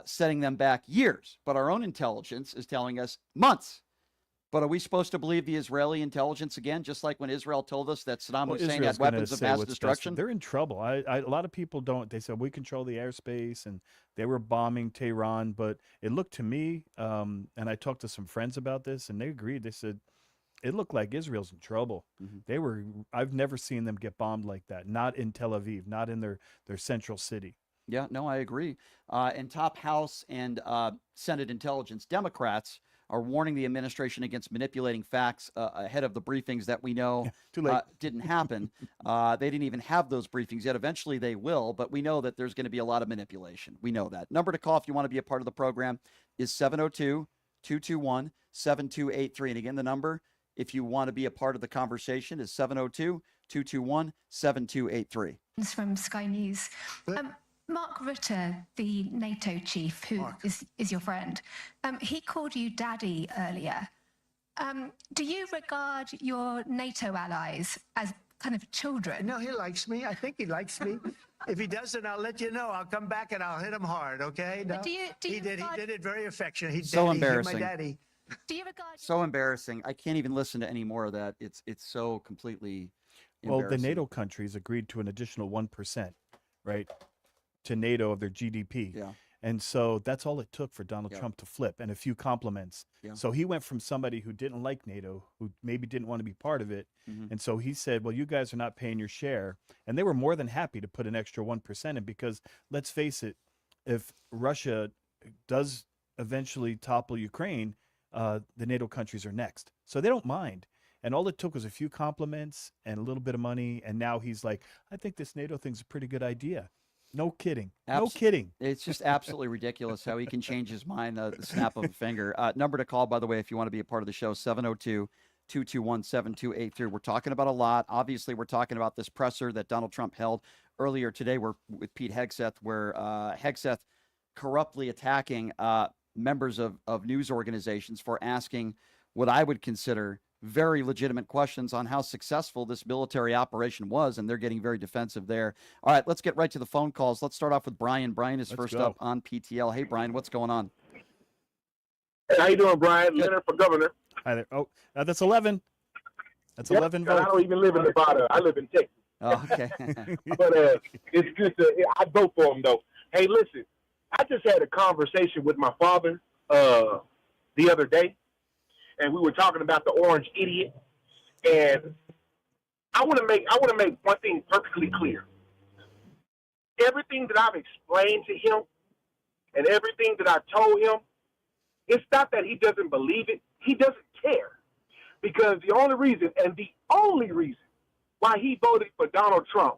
setting them back years. But our own intelligence is telling us months. But are we supposed to believe the Israeli intelligence again, just like when Israel told us that Saddam Hussein had weapons of mass destruction? They're in trouble. A lot of people don't. They said, we control the airspace, and they were bombing Tehran. But it looked to me, and I talked to some friends about this, and they agreed. They said, it looked like Israel's in trouble. Mm-hmm. I've never seen them get bombed like that. Not in Tel Aviv, not in their central city. Yeah, no, I agree. And top House and Senate intelligence Democrats are warning the administration against manipulating facts ahead of the briefings that we know didn't happen. They didn't even have those briefings yet. Eventually they will, but we know that there's going to be a lot of manipulation. We know that. Number to call if you want to be a part of the program is 221-7283. And again, the number, if you want to be a part of the conversation, is 702-221-7283. From Sky News. Mark Rutte, the NATO chief, who is your friend, he called you daddy earlier. Do you regard your NATO allies as kind of children? No, he likes me. I think he likes me. If he doesn't, I'll let you know. I'll come back and I'll hit him hard, okay? No? Do you He did it very affectionate. He So daddy, embarrassing. my daddy. Do you regard So embarrassing. I can't even listen to any more of that. It's so completely Well, the embarrassing. NATO countries agreed to an additional 1%, right, to NATO of their GDP. Yeah. And so that's all it took for Donald Yeah. Trump to flip, and a few compliments. Yeah. So he went from somebody who didn't like NATO, who maybe didn't want to be part of it. Mhm. And so he said, well, you guys are not paying your share. And they were more than happy to put an extra 1% in, because let's face it, if Russia does eventually topple Ukraine, the NATO countries are next. So they don't mind. And all it took was a few compliments and a little bit of money. And now he's like, I think this NATO thing's a pretty good idea. No kidding. No kidding. It's just absolutely ridiculous how he can change his mind the snap of a finger. Number to call, by the way, if you want to be a part of the show, 702-221-7283. We're talking about a lot. Obviously, we're talking about this presser that Donald Trump held earlier today with Pete Hegseth, where Hegseth corruptly attacking members of news organizations for asking what I would consider very legitimate questions on how successful this military operation was, and they're getting very defensive there. All right, let's get right to the phone calls. Let's start off with Brian. Brian is first up on PTL. Hey, Brian, what's going on? Hey, how you doing, Brian? Leonard for governor. Hi there. Oh, that's 11. That's Yep, 11 and votes. I don't even live in Nevada. I live in Texas. Oh, okay. But it's good to. I vote for him though. Hey, listen, I just had a conversation with my father the other day, and we were talking about the orange idiot. And I want to make one thing perfectly clear. Everything that I've explained to him, and everything that I told him, it's not that he doesn't believe it. He doesn't care. Because the only reason why he voted for Donald Trump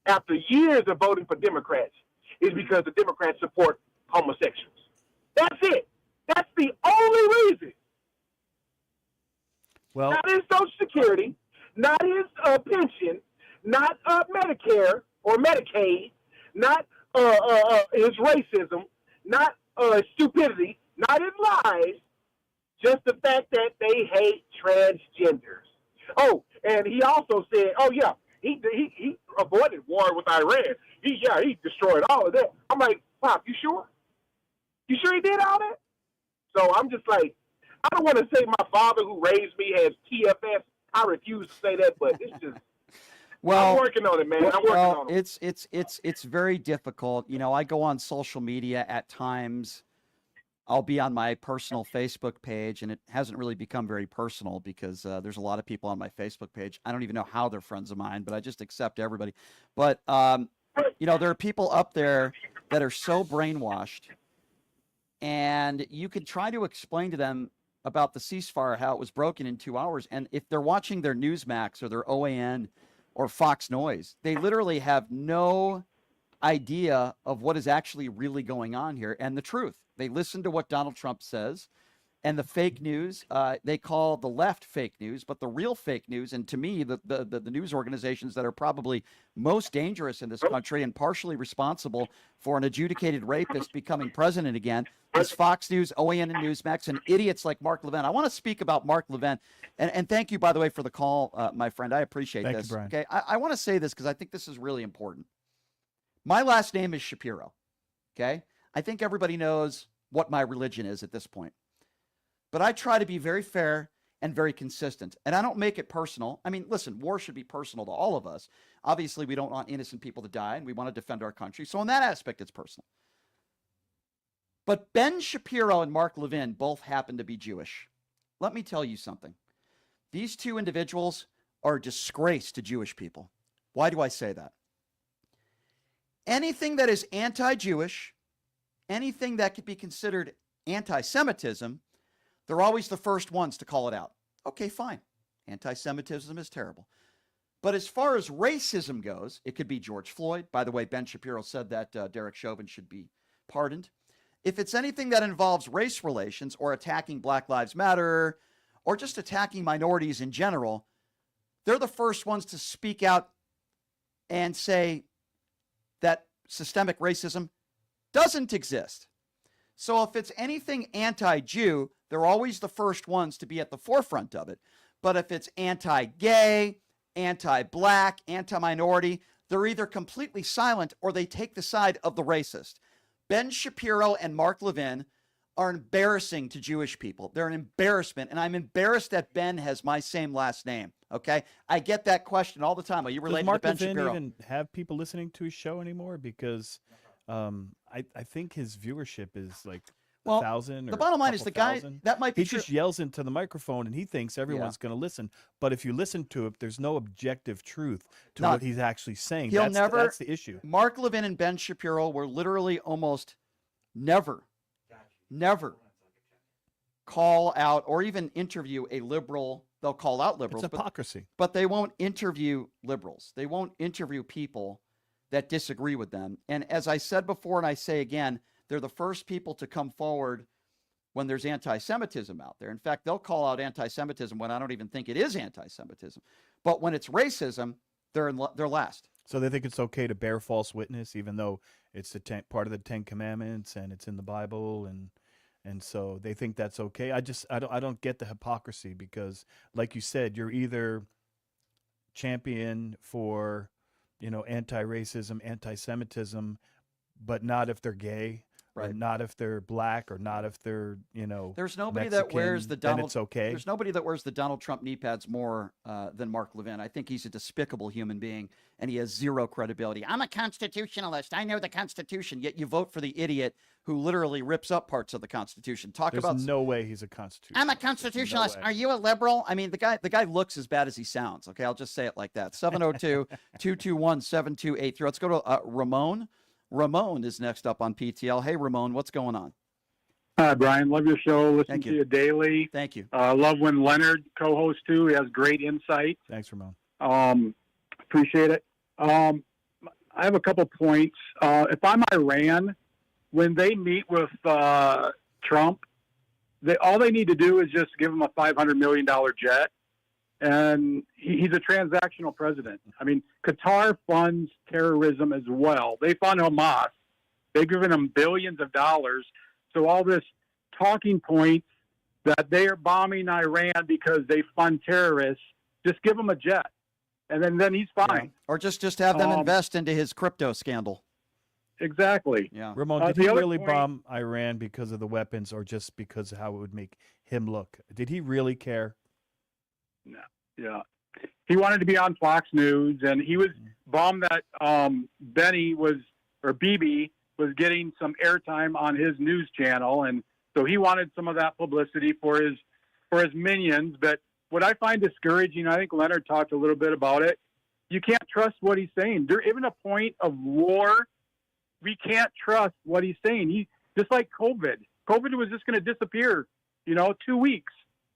after years of voting for Democrats is because the Democrats support homosexuals. That's it. That's the only reason. Well, Not his Social Security, not his pension, not Medicare or Medicaid, not his racism, not stupidity, not his lies, just the fact that they hate transgenders. Oh, and he also said, oh, yeah, he avoided war with Iran. He destroyed all of that. I'm like, Pop, you sure? You sure he did all that? So I'm just like, I don't want to say my father who raised me has TFS. I refuse to say that, but it's just, I'm working on it, man. I'm working on it. It's very difficult. You know, I go on social media at times. I'll be on my personal Facebook page, and it hasn't really become very personal because there's a lot of people on my Facebook page. I don't even know how they're friends of mine, but I just accept everybody. But, you know, there are people up there that are so brainwashed, and you can try to explain to them about the ceasefire, how it was broken in 2 hours. And if they're watching their Newsmax or their OAN or Fox Noise, they literally have no idea of what is actually really going on here and the truth. They listen to what Donald Trump says, and the fake news, they call the left fake news, but the real fake news, and to me, the news organizations that are probably most dangerous in this country and partially responsible for an adjudicated rapist becoming president again, is Fox News, OAN, and Newsmax, and idiots like Mark Levin. I want to speak about Mark Levin, and thank you, by the way, for the call, my friend. I appreciate Thank you, this. Brian. Okay, I want to say this because I think this is really important. My last name is Shapiro. Okay, I think everybody knows what my religion is at this point. But I try to be very fair and very consistent. And I don't make it personal. I mean, listen, war should be personal to all of us. Obviously, we don't want innocent people to die, and we want to defend our country. So in that aspect, it's personal. But Ben Shapiro and Mark Levin both happen to be Jewish. Let me tell you something. These two individuals are a disgrace to Jewish people. Why do I say that? Anything that is anti-Jewish, anything that could be considered anti-Semitism, they're always the first ones to call it out. Okay, fine. Anti-Semitism is terrible. But as far as racism goes, it could be George Floyd. By the way, Ben Shapiro said that Derek Chauvin should be pardoned. if it's anything that involves race relations or attacking Black Lives Matter or just attacking minorities in general, they're the first ones to speak out and say that systemic racism doesn't exist. So if it's anything anti-Jew, they're always the first ones to be at the forefront of it. But if it's anti-gay, anti-black, anti-minority, they're either completely silent or they take the side of the racist. Ben Shapiro and Mark Levin are embarrassing to Jewish people. They're an embarrassment. And I'm embarrassed that Ben has my same last name. Okay. I get that question all the time. Are you related Does Mark to Ben Levin Shapiro? even have people listening to his show anymore? Because I think his viewership is like 1,000 or the bottom line is couple the guy thousand. that might be He true. just yells into the microphone and he thinks everyone's going to listen. But if you listen to it, there's no objective truth to None. what he's actually saying. He'll That's the issue. Mark Levin and Ben Shapiro were literally almost never call out or even interview a liberal. They'll call out liberals. It's hypocrisy. But they won't interview liberals. They won't interview people that disagree with them. And as I said before, and I say again, they're the first people to come forward when there's anti-Semitism out there. In fact, they'll call out anti-Semitism when I don't even think it is anti-Semitism. But when it's racism, they're last. So they think it's okay to bear false witness, even though it's part of the 10 Commandments and it's in the Bible, and so they think that's okay. I don't get the hypocrisy, because, like you said, you're either champion for, anti-racism, anti-Semitism, but not if they're gay, or Right. not if they're black, or not if they're, There's nobody Mexican, that wears the then Donald. it's okay. There's nobody that wears the Donald Trump knee pads more than Mark Levin. I think he's a despicable human being, and he has zero credibility. I'm a constitutionalist. I know the Constitution. Yet you vote for the idiot who literally rips up parts of the Constitution. There's no way he's a constitutionalist. I'm a constitutionalist. No way. Are you a liberal? I mean, the guy looks as bad as he sounds. Okay, I'll just say it like that. 702-221-7283. Let's go to Ramon. Ramon is next up on PTL. Hey, Ramon, what's going on? Hi, Brian. Love your show. Listen Thank to you. you daily. Thank you. Love when Leonard co-hosts too. He has great insight. Thanks, Ramon. Appreciate it. I have a couple points. If I'm Iran, when they meet with Trump, all they need to do is just give him a $500 million jet. And he's a transactional president. I mean, Qatar funds terrorism as well. They fund Hamas. They've given them billions of dollars. So all this talking points that they are bombing Iran because they fund terrorists, just give them a jet. And then he's fine. Yeah. Or just have them invest into his crypto scandal. Exactly. Yeah. Ramon, did the he other really point- bomb Iran because of the weapons, or just because of how it would make him look? Did he really care? No. Yeah. He wanted to be on Fox News, and he was bummed that Bibi was getting some airtime on his news channel, and so he wanted some of that publicity for his minions. But what I find discouraging, I think Leonard talked a little bit about it, you can't trust what he's saying. Even a point of war, we can't trust what he's saying. He just like COVID. COVID was just going to disappear. 2 weeks.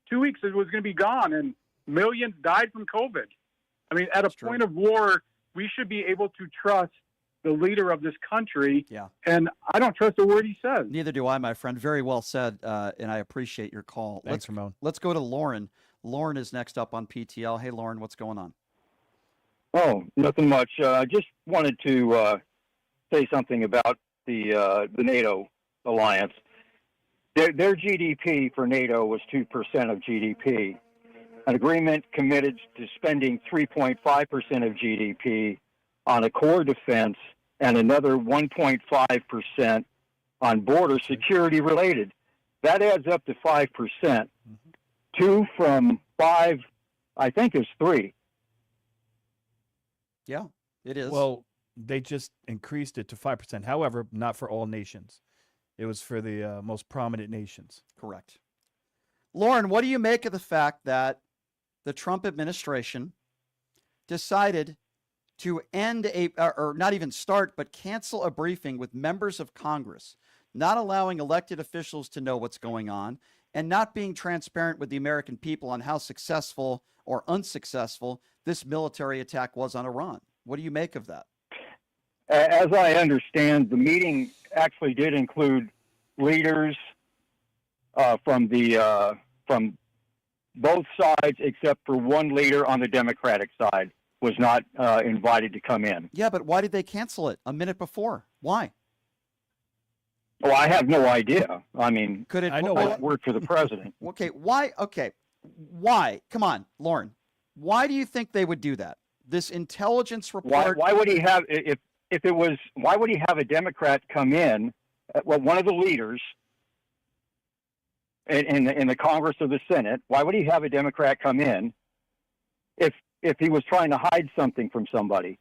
2 weeks it was going to be gone, and millions died from COVID. I mean, at a point of war, we should be able to trust the leader of this country. Yeah. And I don't trust a word he says. Neither do I, my friend. Very well said, and I appreciate your call. Thanks, Ramon. Let's go to Lauren. Lauren is next up on PTL. Hey, Lauren, what's going on? Oh, nothing much. I just wanted to say something about the NATO alliance. Their GDP for NATO was 2% of GDP. An agreement committed to spending 3.5% of GDP on a core defense and another 1.5% on border security related. That adds up to 5%. 2 from 5, I think, is 3. Yeah, it is. Well, they just increased it to 5%. However, not for all nations. It was for the most prominent nations. Correct. Lauren, what do you make of the fact that the Trump administration decided to end or not even start, but cancel a briefing with members of Congress, not allowing elected officials to know what's going on, and not being transparent with the American people on how successful or unsuccessful this military attack was on Iran? What do you make of that? As I understand, the meeting actually did include leaders from both sides, except for one leader on the Democratic side, was not invited to come in. Yeah, but why did they cancel it a minute before? Why? Well, I have no idea. I mean, Could it? I know I what- don't work for the president. Okay, why? Okay, why? Come on, Lauren. Why do you think they would do that? This intelligence report. Why would he have if it was? Why would he have a Democrat come in? Well, one of the leaders in the Congress or the Senate. Why would he have a Democrat come in if he was trying to hide something from somebody?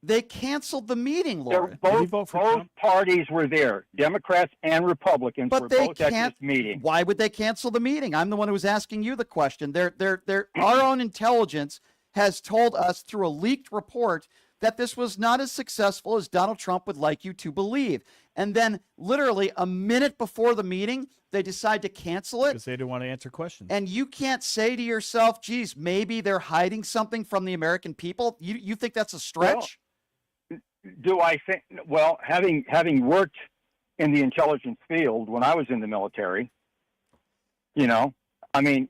They canceled the meeting, Lauren. Did he vote for Both Trump? parties were there. Democrats and Republicans were But they both at can't. this meeting. Why would they cancel the meeting? I'm the one who was asking you the question. Our own intelligence has told us through a leaked report that this was not as successful as Donald Trump would like you to believe. And then literally a minute before the meeting, they decide to cancel it. Because they didn't want to answer questions. And you can't say to yourself, geez, maybe they're hiding something from the American people. You think that's a stretch? Do I think? Well, having worked in the intelligence field when I was in the military, I mean,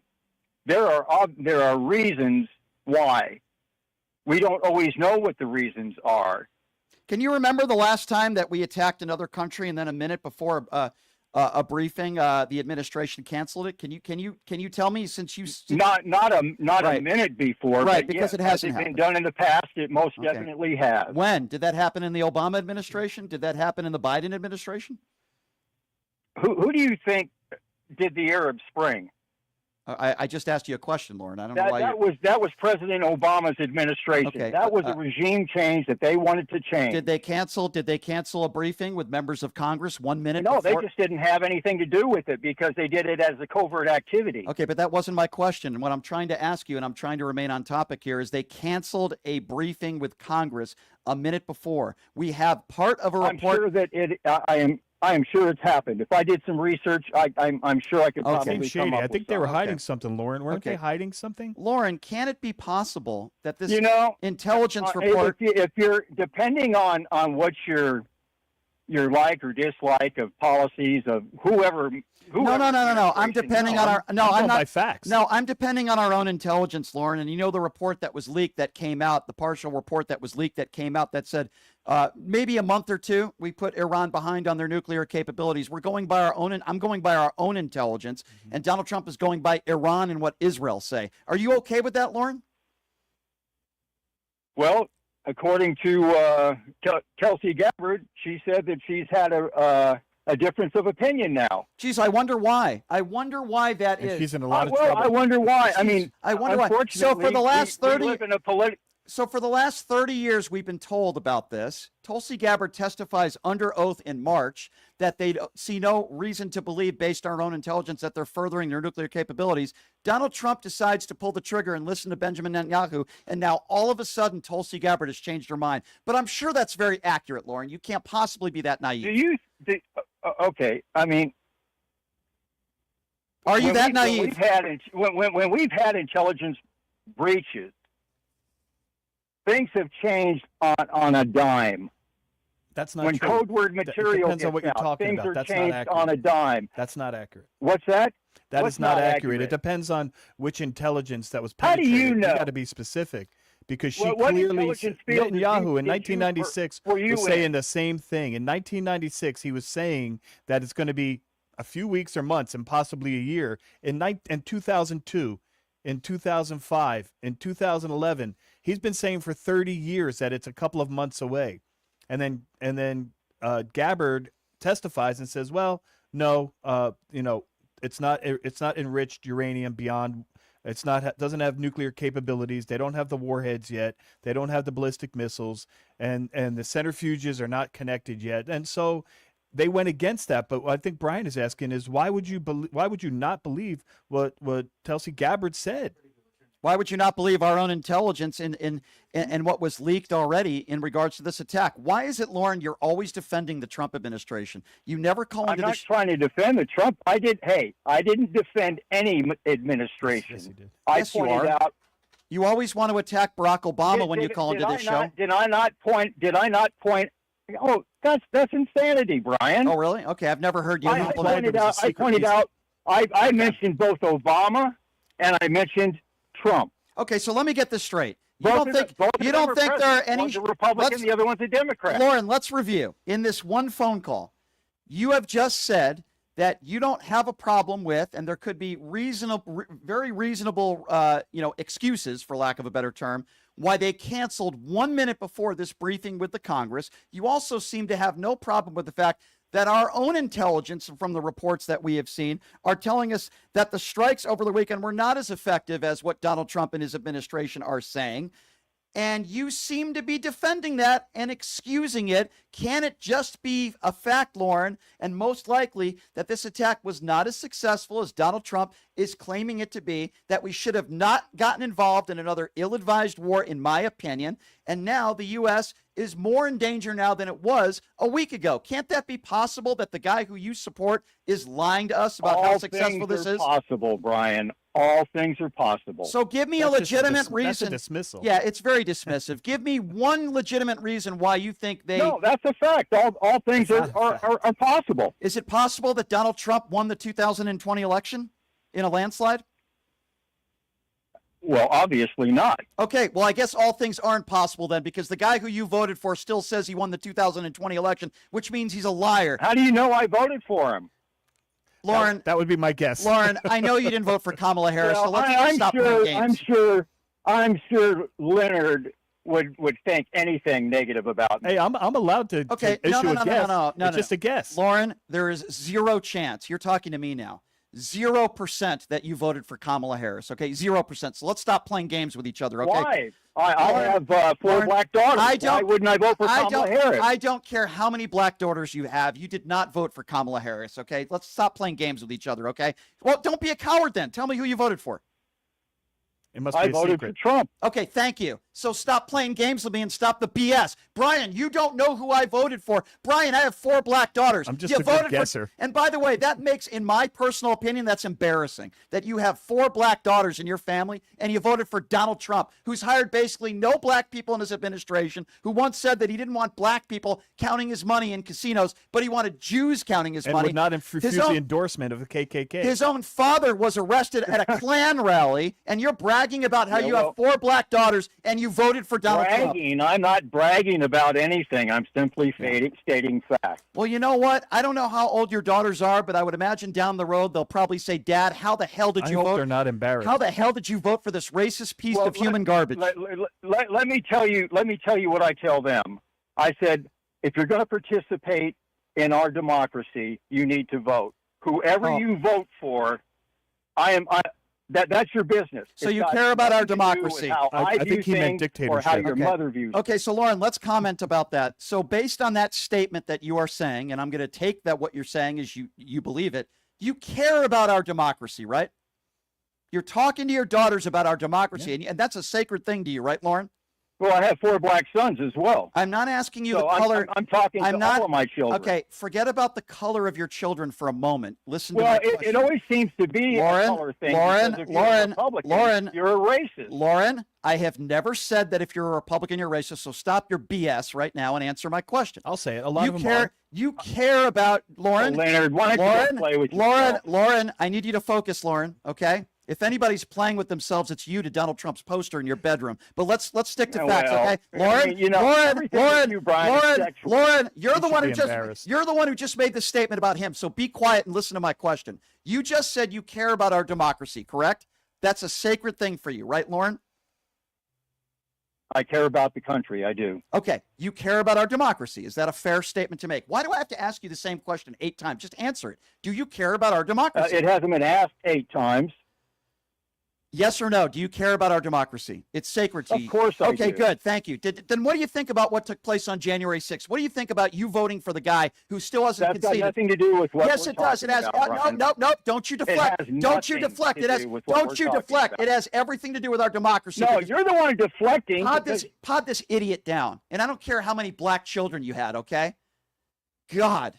there are reasons why. We don't always know what the reasons are. Can you remember the last time that we attacked another country and then a minute before a briefing, the administration canceled it? Can you tell me, since you Not Right. a minute before, Right, but because yes, it hasn't has it been happened. done in the past? It most Okay. definitely has. When did that happen? In the Obama administration? Did that happen in the Biden administration? Who do you think did the Arab Spring? I just asked you a question, Lauren. I don't know why That was President Obama's administration. Okay, that was a regime change that they wanted to change. Did they cancel a briefing with members of Congress 1 minute No, before? they just didn't have anything to do with it because they did it as a covert activity. Okay, but that wasn't my question. And what I'm trying to ask you, and I'm trying to remain on topic here, is they canceled a briefing with Congress a minute before. We have part of a report. I'm sure that I am sure it's happened. If I did some research, I'm sure I could probably Seems come shady. up I think with they were some. hiding something, Lauren. Weren't Okay. they hiding something? Lauren, can it be possible that this intelligence If report? if you're depending on what your like or dislike of policies of whoever. No. I'm depending on our. No, I'm going not. by facts. No, I'm depending on our own intelligence, Lauren. And the report that was leaked that came out, the partial report that was leaked that came out that said maybe a month or two we put Iran behind on their nuclear capabilities. We're going by our own, and I'm going by our own intelligence, and Donald Trump is going by Iran and what Israel say. Are you okay with that, Lauren? Well, according to Kelsey Gabbard, she said that she's had a difference of opinion now. Geez, I wonder why. I wonder why that And is. she's in a lot of trouble. I wonder why. I mean, I wonder why. So unfortunately, for the last we 30 live in a So for the last 30 years, we've been told about this. Tulsi Gabbard testifies under oath in March that they see no reason to believe, based on our own intelligence, that they're furthering their nuclear capabilities. Donald Trump decides to pull the trigger and listen to Benjamin Netanyahu, and now all of a sudden, Tulsi Gabbard has changed her mind. But I'm sure that's very accurate, Lauren. You can't possibly be that naive. Okay, I mean, are you that naive? When we've had intelligence breaches, things have changed on a dime. That's not when true. code word That material depends on what gets you're out, talking things about. are That's not changed accurate. on a dime. That's not accurate. What's that? That What's is not not accurate. accurate? It depends on which intelligence that was How do penetrated. you know? got to be specific, because she What clearly intelligence field did you- Netanyahu in did you- 1996 were you was saying in? the same thing. In 1996, he was saying that it's going to be a few weeks or months and possibly a year. In 2002, in 2005, in 2011, he's been saying for 30 years that it's a couple of months away, and then Gabbard testifies and says, well, no, it's not enriched uranium beyond, doesn't have nuclear capabilities. They don't have the warheads yet. They don't have the ballistic missiles, and the centrifuges are not connected yet. And so they went against that. But what I think Brian is asking is, why would you not believe what Tulsi Gabbard said? Why would you not believe our own intelligence in what was leaked already in regards to this attack? Why is it, Lauren, you're always defending the Trump administration? You never call I'm into not the trying to defend the Trump. I didn't defend any administration. Yes, you did. Yes, you pointed are. out. You always want to attack Barack Obama when you call into this show. Did I not point Oh, that's insanity, Brian. Oh, really? Okay, I've never heard you I implement pointed it as a out. I secret pointed reason. out. I mentioned both Obama and I mentioned Trump. Okay, so let me get this straight. You Both don't of think them- both of you them don't are think there are presidents. any One's a Republican, let's- the other one's a Democrat. Lauren, let's review. In this one phone call, you have just said that you don't have a problem with, and there could be very reasonable, excuses, for lack of a better term, why they canceled 1 minute before this briefing with the Congress. You also seem to have no problem with the fact that our own intelligence from the reports that we have seen are telling us that the strikes over the weekend were not as effective as what Donald Trump and his administration are saying. And you seem to be defending that and excusing it. Can it just be a fact, Lauren, and most likely that this attack was not as successful as Donald Trump is claiming it to be, that we should have not gotten involved in another ill-advised war, in my opinion, and now the U.S. is more in danger now than it was a week ago? Can't that be possible, that the guy who you support is lying to us about how successful this is? Possible, Brian. All things are possible. So give me a legitimate reason. That's a dismissal. Yeah, it's very dismissive. Give me one legitimate reason why you think they... No, that's a fact. All things are possible. Is it possible that Donald Trump won the 2020 election in a landslide? Well, obviously not. Okay, well, I guess all things aren't possible then, because the guy who you voted for still says he won the 2020 election, which means he's a liar. How do you know I voted for him? Lauren, that would be my guess. Lauren, I know you didn't vote for Kamala Harris, so let's I'm stop playing games. I'm sure Leonard would think anything negative about me. Hey, I'm allowed to Okay, issue no, a guess. It's just a guess. Lauren, there is zero chance. You're talking to me now. 0% that you voted for Kamala Harris. Okay, 0%. So let's stop playing games with each other. Okay. Why? I have 4 black daughters. Why wouldn't I vote for Kamala Harris? I don't care how many black daughters you have. You did not vote for Kamala Harris. Okay, let's stop playing games with each other. Okay. Well, don't be a coward then. Tell me who you voted for. It must I be a voted secret. for Trump. Okay, thank you. So stop playing games with me and stop the BS. Brian, you don't know who I voted for. Brian, I have 4 black daughters. I'm just You a good voted guesser. And by the way, that makes, in my personal opinion, that's embarrassing that you have 4 black daughters in your family and you voted for Donald Trump, who's hired basically no black people in his administration, who once said that he didn't want black people counting his money in casinos, but he wanted Jews counting his And money. would not refuse the endorsement of the KKK. His own father was arrested at a Klan rally, and you're bragging about how you have 4 black daughters and you voted for Donald Trump. Bragging. I'm not bragging about anything. I'm simply stating fact. Well, you know what? I don't know how old your daughters are, but I would imagine down the road they'll probably say, Dad, how the hell did you I hope vote? they're not embarrassed. How the hell did you vote for this racist piece of human garbage? Let me tell you what I tell them. I said, if you're going to participate in our democracy, you need to vote. Whoever you vote for, that's your business. So It's you got care about our nothing to do with democracy. how I view think he meant things dictatorship. or how your Okay. mother views it. Okay, so Lauren, let's comment about that. So based on that statement that you are saying, and I'm going to take that what you're saying is you believe it, you care about our democracy, right? You're talking to your daughters about our democracy, and that's a sacred thing to you, right, Lauren? Well, I have 4 black sons as well. I'm not asking you So the color. I'm talking to all of my children. Okay, forget about the color of your children for a moment. Listen to Well, my it question. always seems to be a color thing. because if you're a Republican, you're a racist. Lauren, I have never said that if you're a Republican, you're racist. So stop your BS right now and answer my question. I'll say it. A lot of them care. are. You care about Lauren. Leonard, why don't you go play with yourself? Lauren, I need you to focus, Lauren. Okay. If anybody's playing with themselves, it's you to Donald Trump's poster in your bedroom. But let's stick to facts, okay? Lauren, Lauren, you're the one who just made this statement about him. So be quiet and listen to my question. You just said you care about our democracy, correct? That's a sacred thing for you, right, Lauren? I care about the country. I do. Okay, you care about our democracy. Is that a fair statement to make? Why do I have to ask you the same question 8 times? Just answer it. Do you care about our democracy? It hasn't been asked 8 times. Yes or no? Do you care about our democracy? It's sacred to you. Of course I Okay, do. good. Thank you. Then what do you think about what took place on January 6th? What do you think about you voting for the guy who still hasn't That's got conceded? nothing to do with what Yes, we're it does. It has. talking about, No. Brian. Don't you deflect. has Don't you nothing deflect. to It has. do with what Don't we're you talking deflect. about. It has everything to do with our democracy. No, because- you're the one deflecting. Pod this idiot down. And I don't care how many black children you had, okay? God.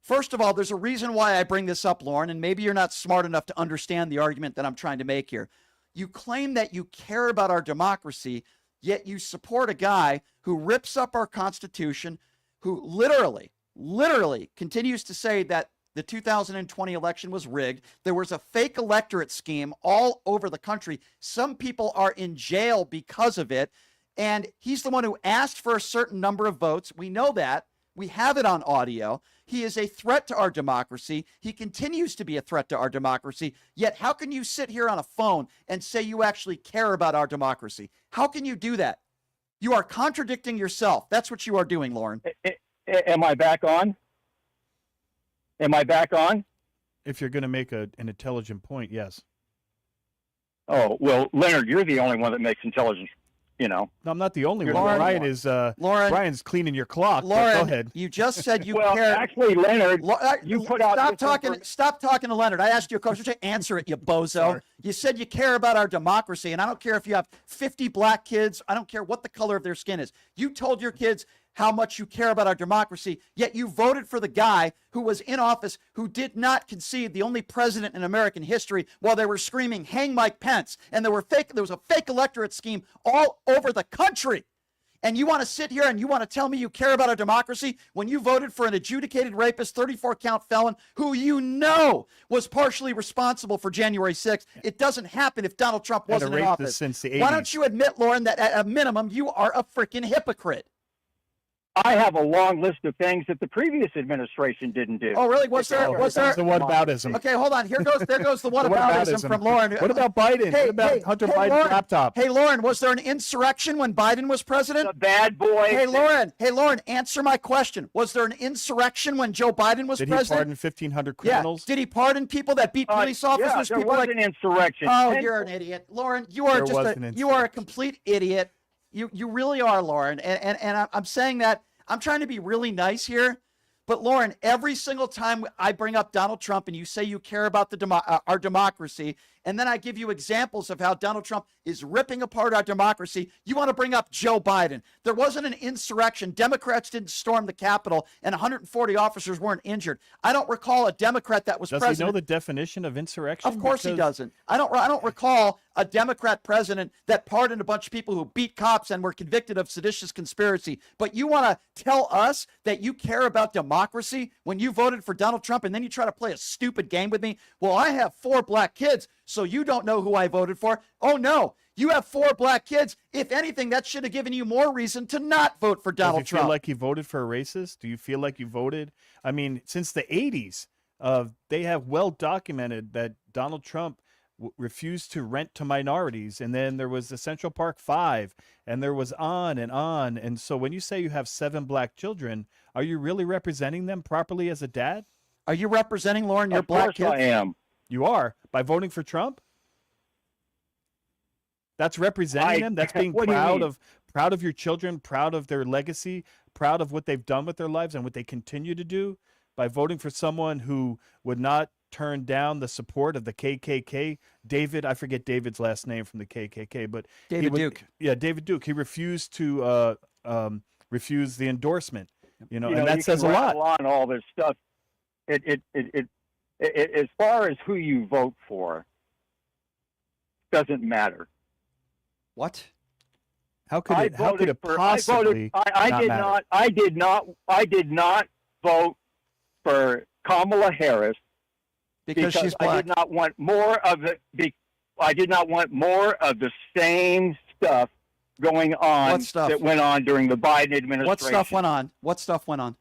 First of all, there's a reason why I bring this up, Lauren, and maybe you're not smart enough to understand the argument that I'm trying to make here. You claim that you care about our democracy, yet you support a guy who rips up our Constitution, who literally continues to say that the 2020 election was rigged. There was a fake electorate scheme all over the country. Some people are in jail because of it. And he's the one who asked for a certain number of votes. We know that. We have it on audio. He is a threat to our democracy. He continues to be a threat to our democracy. Yet how can you sit here on a phone and say you actually care about our democracy? How can you do that? You are contradicting yourself. That's what you are doing, Lauren. Am I back on? Am I back on? If you're going to make an intelligent point, yes. Oh, well, Leonard, you're the only one that makes intelligence, you know. No, I'm not the only one. Lauren, Brian is Brian's cleaning your clock. Lauren, go ahead. You just said you well, care. Actually, Leonard, you put out. Stop talking to Leonard. I asked you a question. Just answer it, you bozo. Sorry. You said you care about our democracy, and I don't care if you have 50 black kids. I don't care what the color of their skin is. You told your kids how much you care about our democracy, yet you voted for the guy who was in office who did not concede the only president in American history while they were screaming, hang Mike Pence. And there was a fake electorate scheme all over the country. And you want to sit here and you want to tell me you care about our democracy when you voted for an adjudicated rapist, 34-count felon, who you know was partially responsible for January 6th. It doesn't happen if Donald Trump wasn't in office. Since the 80s. Why don't you admit, Lauren, that at a minimum you are a freaking hypocrite? I have a long list of things that the previous administration didn't do. Oh, really? Was there? the whataboutism? Okay, hold on. There goes the whataboutism from Lauren. What about Biden? What about Hunter Biden's Lauren, laptop? Hey, Lauren, was there an insurrection when Biden was president? The bad boy. Hey, Lauren, answer my question. Was there an insurrection when Joe Biden was president? Did he pardon 1,500 criminals? Yeah. Did he pardon people that beat police officers? Yeah, there was an insurrection. Oh, you're an idiot, Lauren. You are you are a complete idiot. You really are, Lauren. And I'm saying that I'm trying to be really nice here. But Lauren, every single time I bring up Donald Trump and you say you care about our democracy, and then I give you examples of how Donald Trump is ripping apart our democracy, you want to bring up Joe Biden. There wasn't an insurrection. Democrats didn't storm the Capitol, and 140 officers weren't injured. I don't recall a Democrat that was president. Does he know the definition of insurrection? Of course he doesn't. I don't recall a Democrat president that pardoned a bunch of people who beat cops and were convicted of seditious conspiracy. But you want to tell us that you care about democracy when you voted for Donald Trump, and then you try to play a stupid game with me? Well, I have 4 black kids, so you don't know who I voted for. Oh, no. You have 4 black kids. If anything, that should have given you more reason to not vote for Donald Trump. Do you feel like you voted for a racist? Do you feel like you voted? I mean, since the 80s, they have well documented that Donald Trump refused to rent to minorities. And then there was the Central Park 5, and there was on and on. And so when you say you have 7 black children, are you really representing them properly as a dad? Are you representing, Lauren, your black kids? Of course I am. You are? By voting for Trump? That's representing them? That's being proud of your children, proud of their legacy, proud of what they've done with their lives and what they continue to do? By voting for someone who would not turn down the support of the KKK. David, I forget David's last name from the KKK, but David Duke. Yeah, David Duke. He refused to refuse the endorsement. You know, and that says a lot. On all this stuff, it as far as who you vote for, doesn't matter. What? How could it possibly? I did not vote for Kamala Harris because she's black. I did not want more of the. I did not want more of the same stuff going on that went on during the Biden administration. What stuff went on? What stuff went on?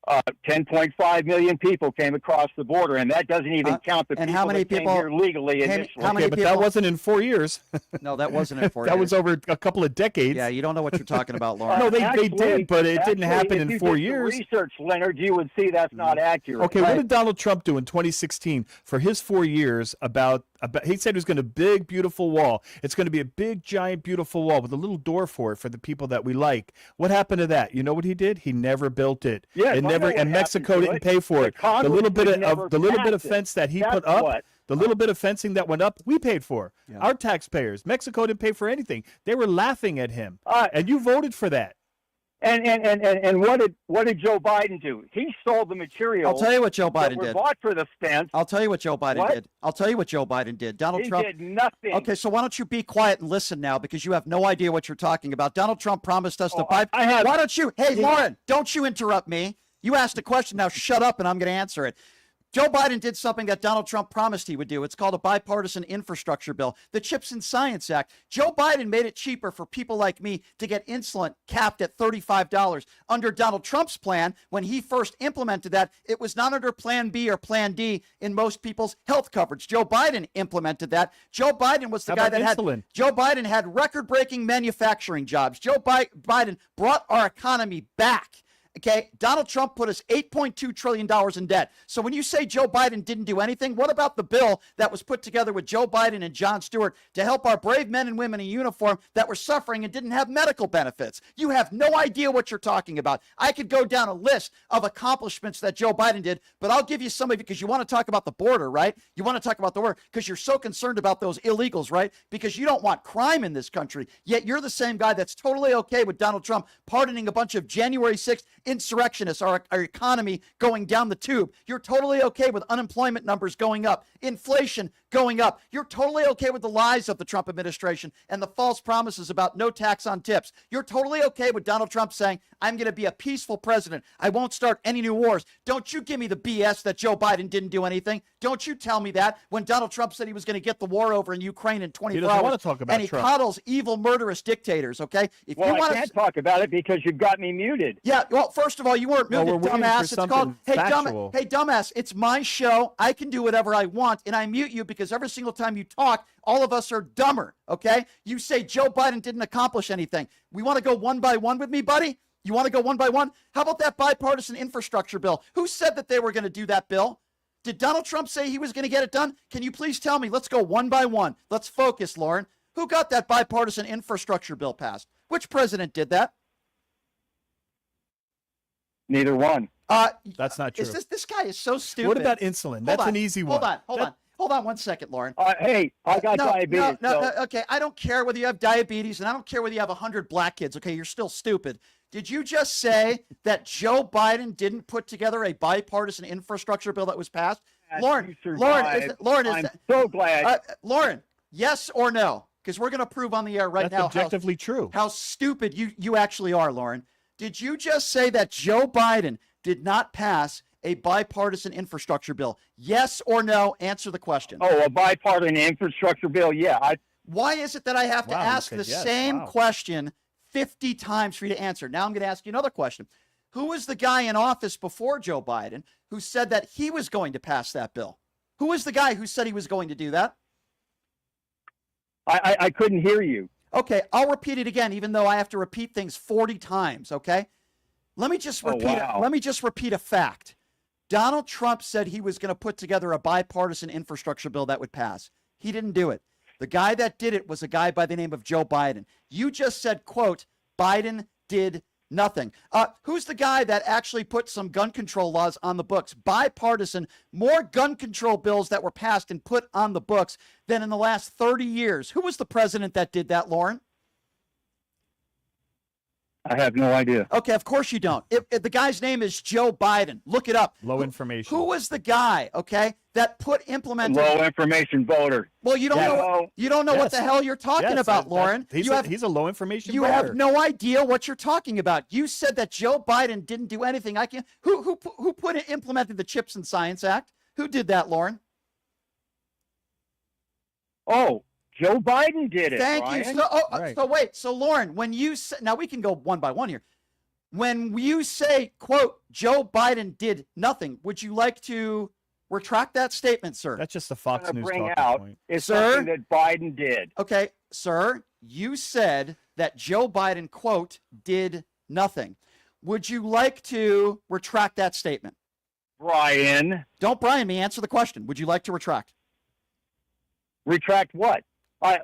10.5 million people came across the border, and that doesn't even count the people that came here legally initially. But that wasn't in 4 years. No, that wasn't in 4 years. That was over a couple of decades. Yeah, you don't know what you're talking about, Lauren. No, they did, but it didn't happen in 4 years. If you did research, Leonard, you would see that's not accurate. Okay, what did Donald Trump do in 2016 for his 4 years about he said it was going to be a big, beautiful wall. It's going to be a big, giant, beautiful wall with a little door for it for the people that we like. What happened to that? You know what he did? He never built it. Yeah, and Mexico didn't pay for it. The little bit of fence that he put up, the little bit of fencing that went up, we paid for. Yeah. Our taxpayers. Mexico didn't pay for anything. They were laughing at him. And you voted for that. And what did Joe Biden do? He stole the material. I'll tell you what Joe Biden that were did. bought for the fence. I'll tell you what Joe Biden What? did. I'll tell you what Joe Biden did. Donald He Trump did nothing. Okay, so why don't you be quiet and listen now, because you have no idea what you're talking about. Donald Trump promised us to buy. I have. Why don't you? Hey, Lauren, don't you interrupt me. You asked a question. Now shut up, and I'm going to answer it. Joe Biden did something that Donald Trump promised he would do. It's called a bipartisan infrastructure bill, the CHIPS and Science Act. Joe Biden made it cheaper for people like me to get insulin capped at $35. Under Donald Trump's plan, when he first implemented that, it was not under Plan B or Plan D in most people's health coverage. Joe Biden implemented that. Joe Biden was the guy that insulin? Joe Biden had record-breaking manufacturing jobs. Joe Biden brought our economy back. Okay, Donald Trump put us $8.2 trillion in debt. So when you say Joe Biden didn't do anything, what about the bill that was put together with Joe Biden and Jon Stewart to help our brave men and women in uniform that were suffering and didn't have medical benefits? You have no idea what you're talking about. I could go down a list of accomplishments that Joe Biden did, but I'll give you some of it because you want to talk about the border, right? You want to talk about the border because you're so concerned about those illegals, right? Because you don't want crime in this country. Yet you're the same guy that's totally okay with Donald Trump pardoning a bunch of January 6th insurrectionists, our economy going down the tube. You're totally okay with unemployment numbers going up, inflation going up. You're totally okay with the lies of the Trump administration and the false promises about no tax on tips. You're totally okay with Donald Trump saying, I'm going to be a peaceful president. I won't start any new wars. Don't you give me the BS that Joe Biden didn't do anything. Don't you tell me that when Donald Trump said he was going to get the war over in Ukraine in 24 hours. Want to talk about and he Trump. coddles evil, murderous dictators, okay? If Well, you I want can't talk about it because you've got me muted. Yeah, well, first of all, you weren't Well, muted, we're waiting for dumbass. It's called, something hey, factual. hey, dumbass, it's my show. I can do whatever I want, and I mute you because every single time you talk, all of us are dumber, okay? You say Joe Biden didn't accomplish anything. We want to go one by one with me, buddy? You want to go one by one? How about that bipartisan infrastructure bill? Who said that they were going to do that bill? Did Donald Trump say he was going to get it done? Can you please tell me? Let's go one by one. Let's focus, Lauren. Who got that bipartisan infrastructure bill passed? Which president did that? Neither one. That's not true. This guy is so stupid. What about insulin? That's an easy one. Hold on 1 second, Lauren. Hey, I got diabetes. Okay, I don't care whether you have diabetes, and I don't care whether you have 100 black kids. Okay, you're still stupid. Did you just say that Joe Biden didn't put together a bipartisan infrastructure bill that was passed? Lauren, I'm so glad. Lauren, yes or no? Because we're going to prove on the air right That's now objectively true. how stupid you actually are, Lauren. Did you just say that Joe Biden did not pass a bipartisan infrastructure bill? Yes or no? Answer the question. Oh, a bipartisan infrastructure bill? Yeah. Why is it that I have to ask the same question 50 times for you to answer? Now I'm going to ask you another question. Who was the guy in office before Joe Biden who said that he was going to pass that bill? Who was the guy who said he was going to do that? I couldn't hear you. Okay, I'll repeat it again, even though I have to repeat things 40 times, okay? Let me just repeat a fact. Donald Trump said he was going to put together a bipartisan infrastructure bill that would pass. He didn't do it. The guy that did it was a guy by the name of Joe Biden. You just said, quote, Biden did nothing. Who's the guy that actually put some gun control laws on the books? Bipartisan, more gun control bills that were passed and put on the books than in the last 30 years. Who was the president that did that, Lauren? I have no idea. Okay, of course you don't. If the guy's name is Joe Biden. Look it up. Low information. Who was the guy, okay, that implemented low information voter? Well, you don't know. You don't know what the hell you're talking about, Lauren. He's a low information You voter. have no idea what you're talking about. You said that Joe Biden didn't do anything. Who implemented the CHIPS and Science Act? Who did that, Lauren? Oh, Joe Biden did it. Thank Brian. you. So wait. So Lauren, when you say, now we can go one by one here. When you say, quote, Joe Biden did nothing, would you like to retract that statement, sir? That's just the Fox News bring talking out point. is Sir? something that Biden did. Okay, sir, you said that Joe Biden, quote, did nothing. Would you like to retract that statement? Brian. Don't Brian me. Answer the question. Would you like to retract? Retract what?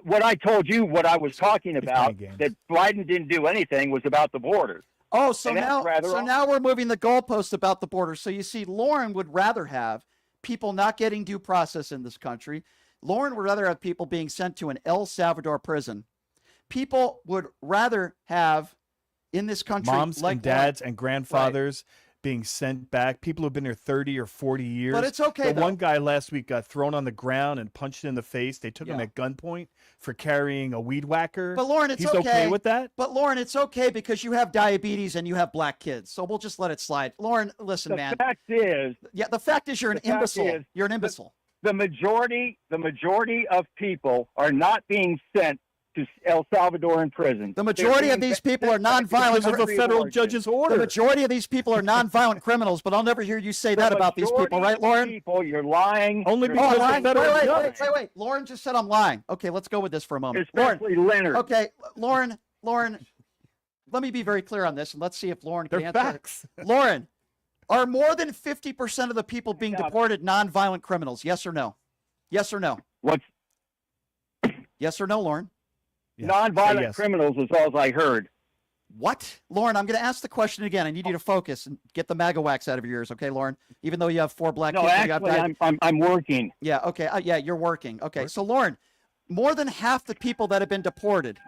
What I told you, what I was talking about, that Biden didn't do anything was about the border. Oh, so now we're moving the goalposts about the border. So you see, Lauren would rather have people not getting due process in this country. Lauren would rather have people being sent to an El Salvador prison. People would rather have in this country, Moms like and dads and grandfathers being sent back. People who've been here 30 or 40 years. But it's okay, The one though. guy last week got thrown on the ground and punched in the face. They took him Yeah. at gunpoint for carrying a weed whacker. But Lauren, it's He's okay with that? But Lauren, it's okay because you have diabetes and you have black kids. So we'll just let it slide. Lauren, listen, man. The fact is, The fact is you're an the fact imbecile. is You're an imbecile. the majority of people are not being sent to El Salvadoran prison. The majority of these people are nonviolent. Because of a federal judge's order. The majority of these people are nonviolent criminals, but I'll never hear you say that about these people, right, Lauren? People, you're lying. Only You're because lying. the federal judge. Wait. Lauren just said I'm lying. Okay, let's go with this for a moment. Especially Leonard. Okay, Lauren, let me be very clear on this, and let's see if Lauren can They're answer. facts. Lauren, are more than 50% of the people being deported nonviolent criminals? Yes or no? Yes or no? What's Yes or no, Lauren? nonviolent yes. criminals is all I heard. What? Lauren, I'm going to ask the question again. I need you to focus and get the MAGA wax out of your ears, okay, Lauren? Even though you have 4 black No, kids. You have actually, I'm working. Yeah, okay. Yeah, you're working. Okay, so Lauren, more than half the people that have been deported,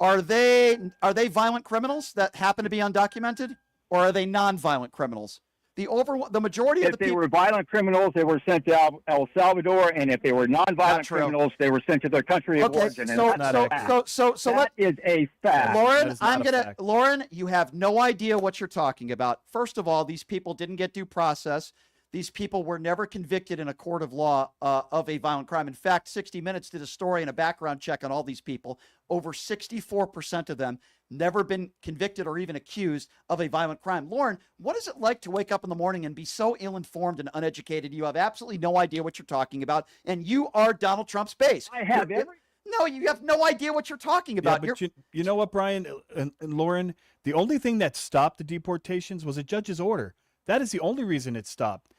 are they violent criminals that happen to be undocumented, or are they non-violent criminals? The majority of If the they people. were violent criminals, they were sent to El Salvador, and if they were nonviolent true. criminals, they were sent to their country of Okay, origin. And so that's a fact. let That is a fact. That Lauren, is not a fact. Lauren, you have no idea what you're talking about. First of all, these people didn't get due process. These people were never convicted in a court of law of a violent crime. In fact, 60 Minutes did a story and a background check on all these people. Over 64% of them never been convicted or even accused of a violent crime. Lauren, what is it like to wake up in the morning and be so ill-informed and uneducated? You have absolutely no idea what you're talking about, and you are Donald Trump's base. I have every. No, you have no idea what you're talking about. Yeah, but you know what, Brian and Lauren? The only thing that stopped the deportations was a judge's order. That is the only reason it stopped.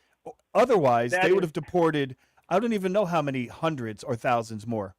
Otherwise, they would have deported, I don't even know how many hundreds or thousands more.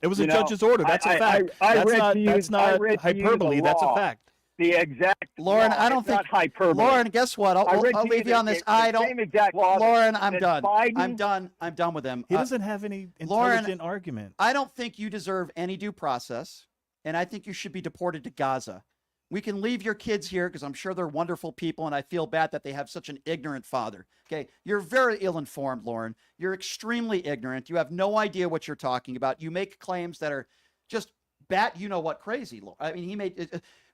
It was a judge's order. That's a fact. That's not hyperbole. That's a fact. The exact Lauren, law. I don't It's think not hyperbole. Lauren, guess what? I'll leave you on this. Same exact law Lauren, that I'm done. Biden- I'm done with him. He doesn't have any Lauren, intelligent argument. I don't think you deserve any due process, and I think you should be deported to Gaza. We can leave your kids here because I'm sure they're wonderful people, and I feel bad that they have such an ignorant father. Okay, you're very ill-informed, Lauren. You're extremely ignorant. You have no idea what you're talking about. You make claims that are just you-know-what crazy. I mean, he made.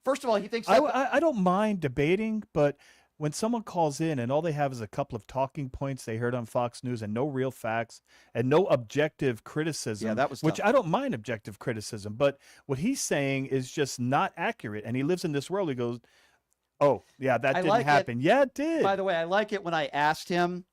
First of all, he thinks. I don't mind debating, but when someone calls in and all they have is a couple of talking points they heard on Fox News and no real facts and no objective criticism, that was which tough. I don't mind objective criticism, but what he's saying is just not accurate. And he lives in this world. He goes, oh, yeah, that didn't happen. Yeah, it did. By the way, I like it when I asked him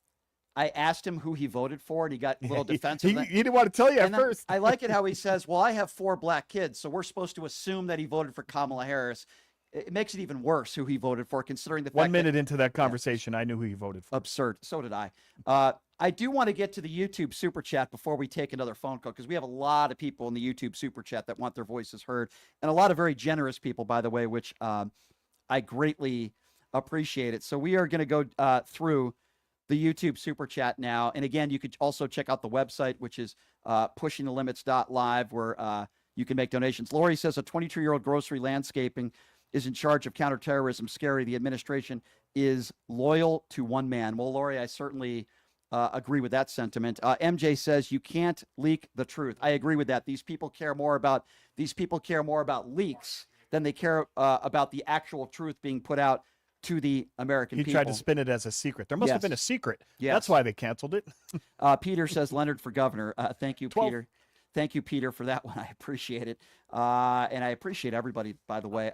who he voted for, and he got a little defensive. He didn't want to tell you at first. I like it how he says, well, I have 4 black kids, so we're supposed to assume that he voted for Kamala Harris. It makes it even worse who he voted for, considering the fact 1 minute into that conversation, I knew who he voted for. Absurd. So did I. I do want to get to the YouTube super chat before we take another phone call, because we have a lot of people in the YouTube super chat that want their voices heard, and a lot of very generous people, by the way, which I greatly appreciate it. So we are going to go through the YouTube super chat now. And again, you could also check out the website, which is pushingthelimits.live, where you can make donations. Lori says a 22-year-old grocery landscaping is in charge of counterterrorism. Scary. The administration is loyal to one man. Well, Lori, I certainly agree with that sentiment. MJ says you can't leak the truth. I agree with that. These people care more about leaks than they care about the actual truth being put out to the American people. He tried to spin it as a secret. There must have been a secret. Yes. That's why they canceled it. Peter says Leonard for governor. Thank you, 12. Peter. Thank you, Peter, for that one. I appreciate it. And I appreciate everybody, by the way.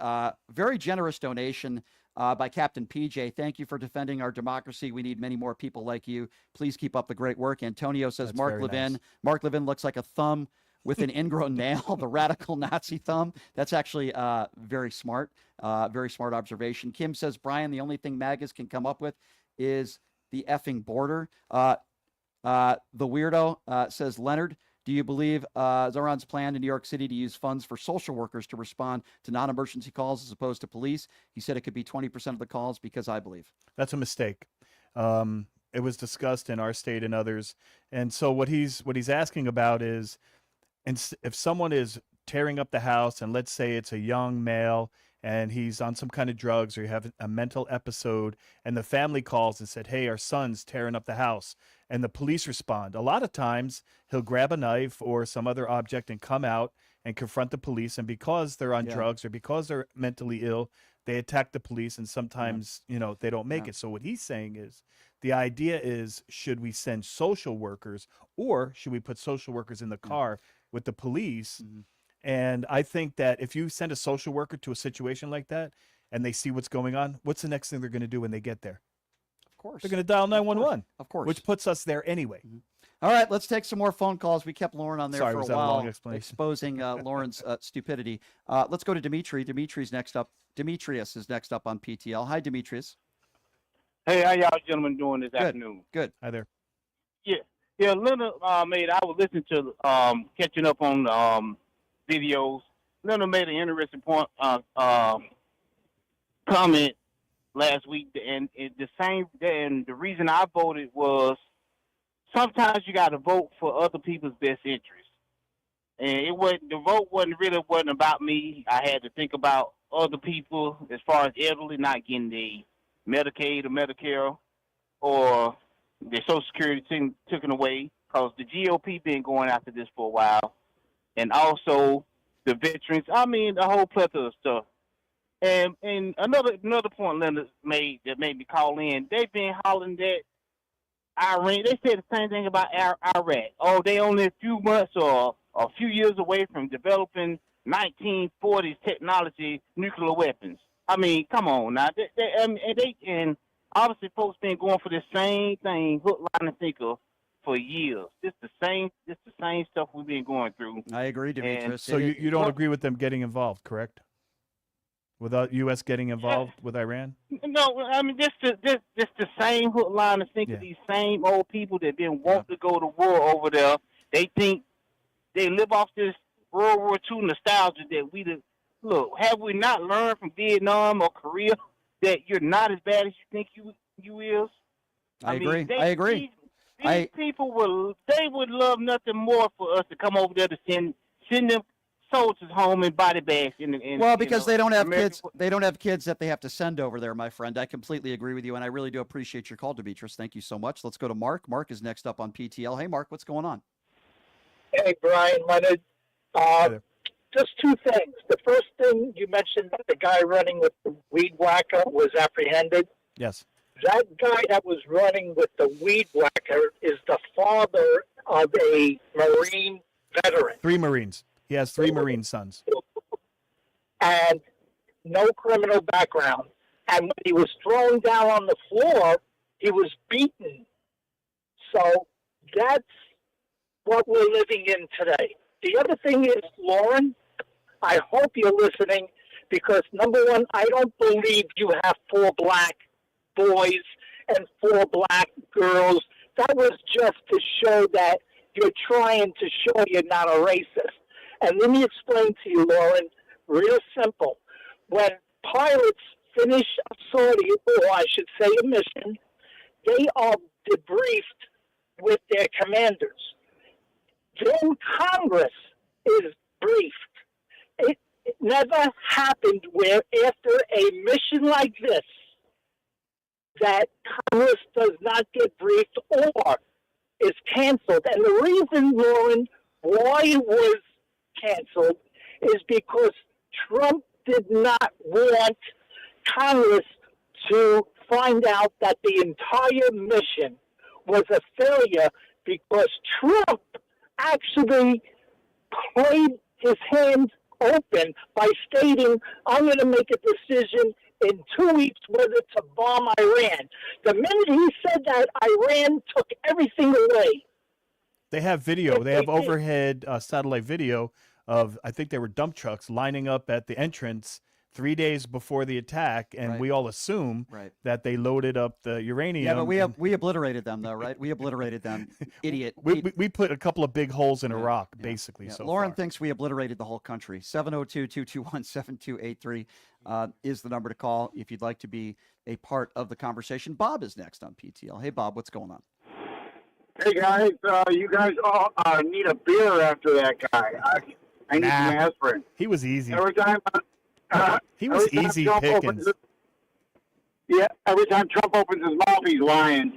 Very generous donation by Captain PJ. Thank you for defending our democracy. We need many more people like you. Please keep up the great work. Antonio says That's Mark very Levin. nice. Mark Levin looks like a thumb with an ingrown nail, the radical Nazi thumb. That's actually very smart observation. Kim says, Brian, the only thing MAGAs can come up with is the effing border. The weirdo says, Leonard, do you believe Zoran's plan in New York City to use funds for social workers to respond to non-emergency calls as opposed to police? He said it could be 20% of the calls because I believe. That's a mistake. It was discussed in our state and others. And so what he's asking about is, and if someone is tearing up the house, and let's say it's a young male and he's on some kind of drugs, or you have a mental episode, and the family calls and said, hey, our son's tearing up the house, and the police respond. A lot of times he'll grab a knife or some other object and come out and confront the police. And because they're on drugs or because they're mentally ill, they attack the police, and sometimes, they don't make it. So what he's saying is, the idea is, should we send social workers, or should we put social workers in the car with the police? And I think that if you send a social worker to a situation like that and they see what's going on, what's the next thing they're going to do when they get there? Of course. They're going to dial 911. Of course. Which puts us there anyway. All right, let's take some more phone calls. We kept Lauren on there Sorry, for was a that a while, long explanation? exposing Lauren's stupidity. Let's go to Dimitri. Dimitri's next up. Demetrius is next up on PTL. Hi, Demetrius. Hey, how y'all gentlemen doing this afternoon? Good. Hi there. Yeah, Leonard made, I was listening to, catching up on videos. Leonard made an interesting point, comment last week, and the reason I voted was sometimes you got to vote for other people's best interests. And the vote wasn't about me. I had to think about other people as far as elderly not getting the Medicaid or Medicare or their Social Security taken away, because the GOP been going after this for a while, and also the veterans. I mean, the whole plethora of stuff. And another point Leonard made that made me call in. They've been hollering that Iran. They said the same thing about Iraq. Oh, they only a few months or a few years away from developing 1940s technology nuclear weapons. I mean, come on now. And obviously folks been going for the same thing, hook, line, and sinker, for years. It's the same stuff we've been going through. I agree, Demetrius. So you don't agree with them getting involved, correct? Without U.S. getting involved with Iran? No, I mean, just the same hook, line, and sinker. These same old people that been wanting to go to war over there. They think they live off this World War II nostalgia that look. Have we not learned from Vietnam or Korea that you're not as bad as you think you is? I agree. These people would love nothing more for us to come over there to send them soldiers home in body bags. Because they don't have kids. They don't have kids that they have to send over there, my friend. I completely agree with you, and I really do appreciate your call, Demetrius. Thank you so much. Let's go to Mark. Mark is next up on PTL. Hey, Mark, what's going on? Hey, Brian, Leonard. Just two things. The first thing you mentioned, that the guy running with the weed whacker was apprehended. Yes. That guy that was running with the weed whacker is the father of a Marine veteran. 3 Marines. He has 3 Marine sons. And no criminal background. And when he was thrown down on the floor, he was beaten. So that's what we're living in today. The other thing is, Lauren, I hope you're listening, because number one, I don't believe you have 4 black boys and 4 black girls. That was just to show that you're trying to show you're not a racist. And let me explain to you, Lauren, real simple. When pilots finish a sortie, or I should say a mission, they are debriefed with their commanders. Then Congress is briefed. It never happened where after a mission like this that Congress does not get briefed or is canceled. And the reason, Lauren, why it was canceled is because Trump did not want Congress to find out that the entire mission was a failure, because Trump actually played his hands open by stating, I'm going to make a decision in 2 weeks whether to bomb Iran. The minute he said that, Iran took everything away. They have video. They have overhead satellite video of, I think they were dump trucks lining up at the entrance 3 days before the attack, and we all assume that they loaded up the uranium. Yeah, but we obliterated them, though, right? We obliterated them, idiot. We put a couple of big holes in a rock, basically. Yeah. So Lauren far. thinks we obliterated the whole country. 702-221-7283 is the number to call if you'd like to be a part of the conversation. Bob is next on PTL. Hey, Bob, what's going on? Hey, guys, you guys all need a beer after that guy. I need some aspirin. He was easy. Every time, He was every time easy Trump pickings. every time Trump opens his mouth, he's lying.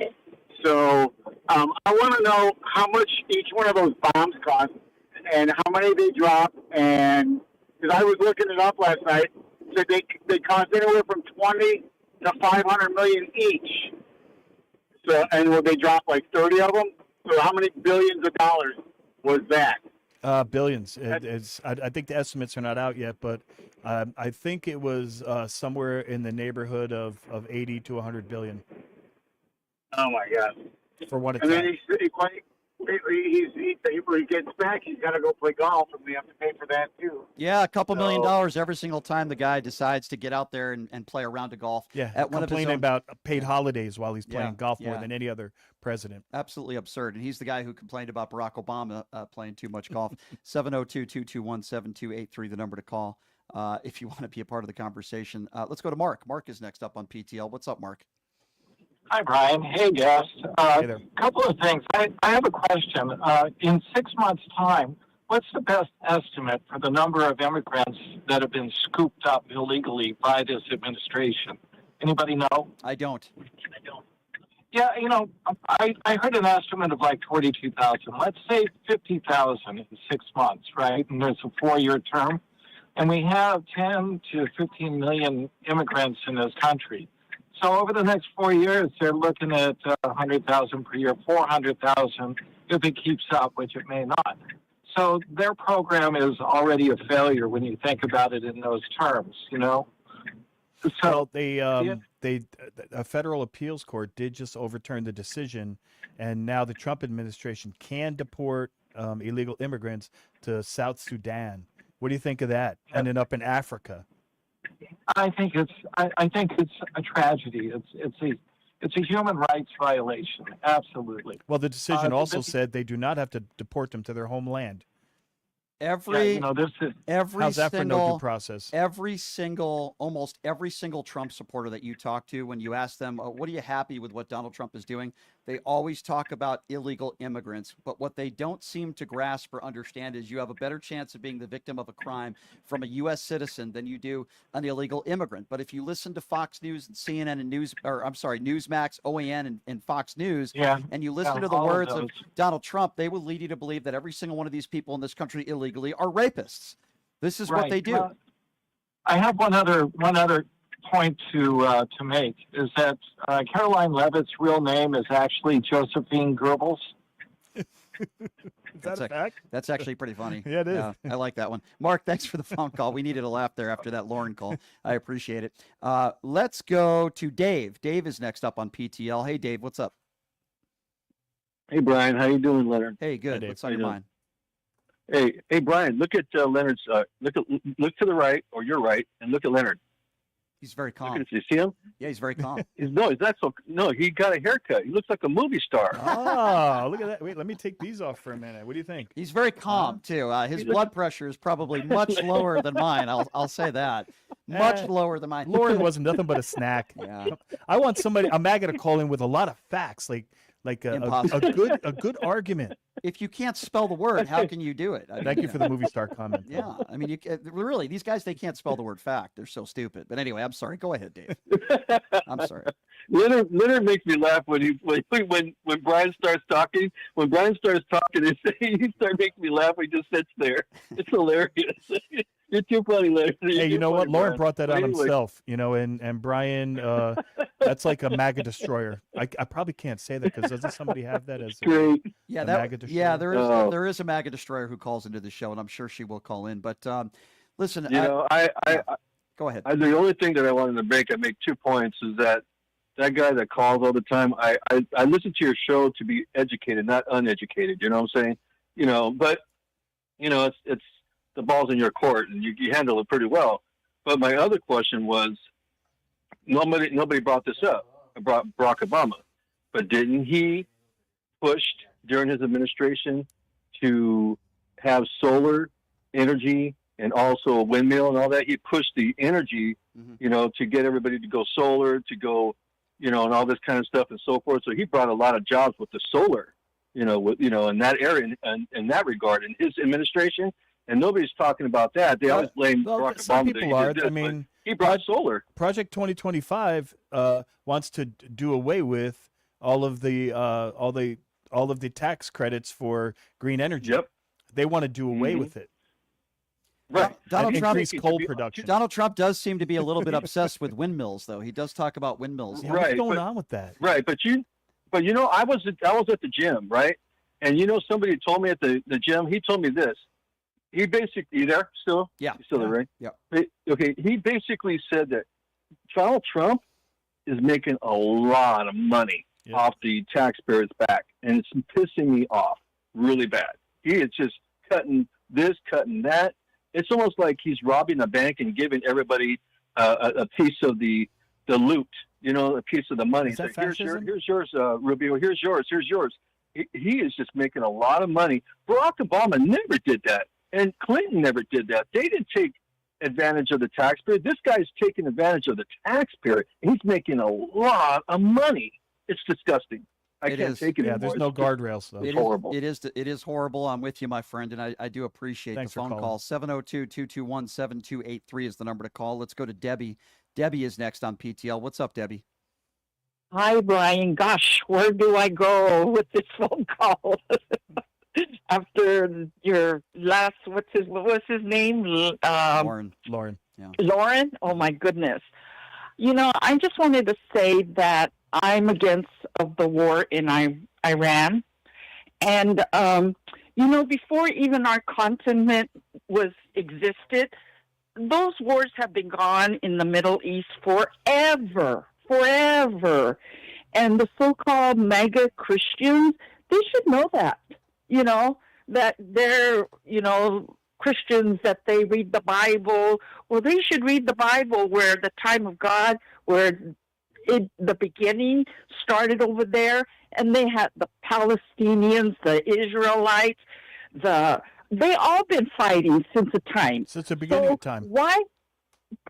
So I want to know how much each one of those bombs cost and how many they drop. And because I was looking it up last night, said they cost anywhere from 20 to 500 million each. So and will they drop like 30 of them? So how many billions of dollars was that? Billions. I think the estimates are not out yet, but I think it was somewhere in the neighborhood of 80 to 100 billion. Oh my God! For one And then attack. he gets back, he's got to go play golf, and we have to pay for that too. Yeah, a couple $1 million every single time the guy decides to get out there and play a round of golf. Yeah, at one of his complaining own... about paid holidays while he's playing golf more yeah. than any other president. Absolutely absurd. And he's the guy who complained about Barack Obama playing too much golf. 702-221-7283, the number to call if you want to be a part of the conversation. Let's go to Mark. Mark is next up on PTL. What's up, Mark? Hi, Brian. Hey, guest. Hey there. Couple of things. I have a question. In 6 months' time, what's the best estimate for the number of immigrants that have been scooped up illegally by this administration? Anybody know? I don't. Yeah, I heard an estimate of like 42,000. Let's say 50,000 in 6 months, right? And there's a 4-year term. And we have 10 to 15 million immigrants in this country. So over the next 4 years, they're looking at 100,000 per year, 400,000 if it keeps up, which it may not. So their program is already a failure when you think about it in those terms, So well, a federal appeals court did just overturn the decision, and now the Trump administration can deport illegal immigrants to South Sudan. What do you think of that? Ending up in Africa. I think it's a tragedy. It's a human rights violation. Absolutely. Well, the decision also said they do not have to deport them to their homeland. How's that for no due process? Almost every single Trump supporter that you talk to, when you ask them, what are you happy with what Donald Trump is doing? They always talk about illegal immigrants. But what they don't seem to grasp or understand is you have a better chance of being the victim of a crime from a U.S. citizen than you do an illegal immigrant. But if you listen to Fox News and CNN and Newsmax, OAN, and Fox News, and you listen to the words of Donald Trump, they will lead you to believe that every single one of these people in this country illegally are rapists. This is what they do. Well, I have one other point to make is that Caroline Leavitt's real name is actually Josephine Goebbels. That's actually pretty funny. Yeah, it is. I like that one. Mark, thanks for the phone call. We needed a laugh there after that Lauren call. I appreciate it. Let's go to Dave. Dave is next up on PTL. Hey, Dave, what's up? Hey, Brian. How you doing, Leonard? Hey, good. Hey, what's on your mind? Hey, Brian. Look at Leonard's. Look to the right or your right, and look at Leonard. He's very calm. You see him? Yeah, he's very calm. He's not so. No, he got a haircut. He looks like a movie star. Oh, look at that. Wait, let me take these off for a minute. What do you think? He's very calm, too. His blood pressure is probably much lower than mine. I'll say that. Much lower than mine. Lauren wasn't nothing but a snack. Yeah. I want a MAGA to call in with a lot of facts, like a good argument. If you can't spell the word, how can you do it? Thank you for the movie star comment. Yeah, I mean, really, these guys, they can't spell the word fact. They're so stupid. But anyway, I'm sorry. Go ahead, Dave. I'm sorry. Leonard makes me laugh when Brian starts talking. When Brian starts talking, he starts making me laugh. He just sits there. It's hilarious. You're too funny, Leonard. Hey, you know what? Funny, Lauren Brian. brought that But on anyway. himself, and Brian, that's like a MAGA destroyer. I probably can't say that because doesn't somebody have that as a MAGA destroyer? Yeah, there is a MAGA destroyer who calls into the show, and I'm sure she will call in. But listen, go ahead. The only thing that I wanted to make 2 points is that guy that calls all the time. I listen to your show to be educated, not uneducated. You know what I'm saying? But it's the ball's in your court, and you handle it pretty well. But my other question was, nobody brought this up. Brought Barack Obama, but didn't he push during his administration to have solar energy and also a windmill and all that? He pushed the energy, to get everybody to go solar, to go, and all this kind of stuff and so forth. So he brought a lot of jobs with the solar, in that area and in that regard in his administration. And nobody's talking about that. They always blame Barack some Obama. that people he are. did this, I but mean, he brought solar. Project 2025 wants to do away with all of the tax credits for green energy. Yep. They want to do away with it. Right. Donald Trump, increase coal production. Donald Trump does seem to be a little bit obsessed with windmills, though. He does talk about windmills. Yeah, what's going on with that? Right, but you know, I was at the gym, right? And you know, somebody told me at the gym. He told me this. He basically, you there still? Yeah. You still there, right? Yeah. Okay. He basically said that Donald Trump is making a lot of money off the taxpayers' back, and it's pissing me off really bad. He is just cutting this, cutting that. It's almost like he's robbing a bank and giving everybody a piece of the loot, you know, a piece of the money. Is that So here's fascism? yours, Rubio. Here's yours. He is just making a lot of money. Barack Obama never did that, and Clinton never did that. They didn't take advantage of the taxpayer. This guy's taking advantage of the taxpayer. He's making a lot of money. It's disgusting. I can't take it anymore. There's no It's guardrails, though. It's horrible. It is horrible. I'm with you, my friend, and I do appreciate Thanks the for phone calling. call. 702-221-7283 is the number to call. Let's go to Debbie. Debbie is next on PTL. What's up, Debbie? Hi, Brian. Gosh, where do I go with this phone call? After your last, what was his name? Lauren. Yeah. Lauren? Oh, my goodness. You know, I just wanted to say that I'm against of the war in Iran. And, you know, before even our continent existed, those wars have been gone in the Middle East forever. And the so-called mega Christians, they should know that, you know, that they're, you know, Christians, that they read the Bible. Well, they should read the Bible where the time of God, where the beginning started over there, and they had the Palestinians, the Israelites, they all been fighting since the time. Since the beginning of time. Why?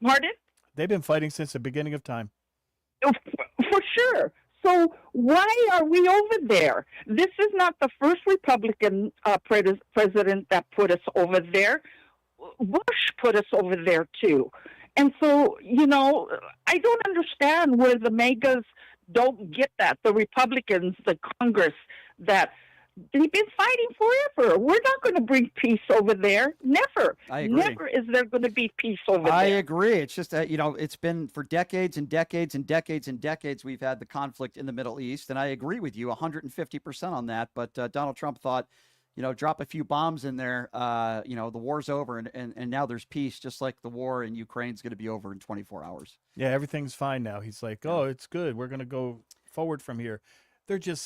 Pardon? They've been fighting since the beginning of time. For sure. So why are we over there? This is not the first Republican president that put us over there. Bush put us over there too. And so, you know, I don't understand where the megas don't get that. The Republicans, the Congress, that they've been fighting forever. We're not going to bring peace over there. Never. I agree. Never is there going to be peace over I there. agree. It's just that, you know, it's been for decades and decades and decades and decades we've had the conflict in the Middle East. And I agree with you 150% on that. But Donald Trump thought, you know, drop a few bombs in there, you know, the war's over and now there's peace, just like the war in Ukraine is going to be over in 24 hours. Yeah, everything's fine now. He's like, oh, it's good. We're going to go forward from here.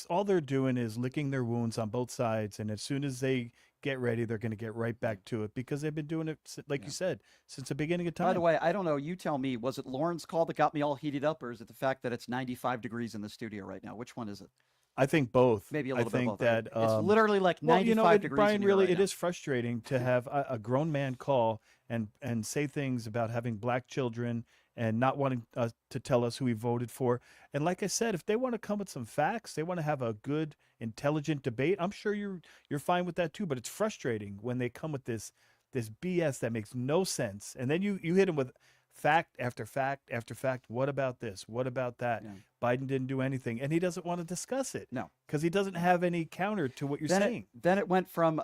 All they're doing is licking their wounds on both sides. And as soon as they get ready, they're going to get right back to it because they've been doing it, like you said, since the beginning of time. By the way, I don't know. You tell me, was it Lauren's call that got me all heated up, or is it the fact that it's 95 degrees in the studio right now? Which one is it? I think both. Maybe a little I bit think both. that it's literally like 95 degrees. Brian, in here really, right it now. is frustrating to have a grown man call and say things about having black children and not wanting to tell us who he voted for. And like I said, if they want to come with some facts, they want to have a good, intelligent debate. I'm sure you're fine with that too. But it's frustrating when they come with this BS that makes no sense, and then you hit them with fact after fact after fact. What about this? What about that? Yeah. Biden didn't do anything, and he doesn't want to discuss it. No, because he doesn't have any counter to what you're saying. Then it went from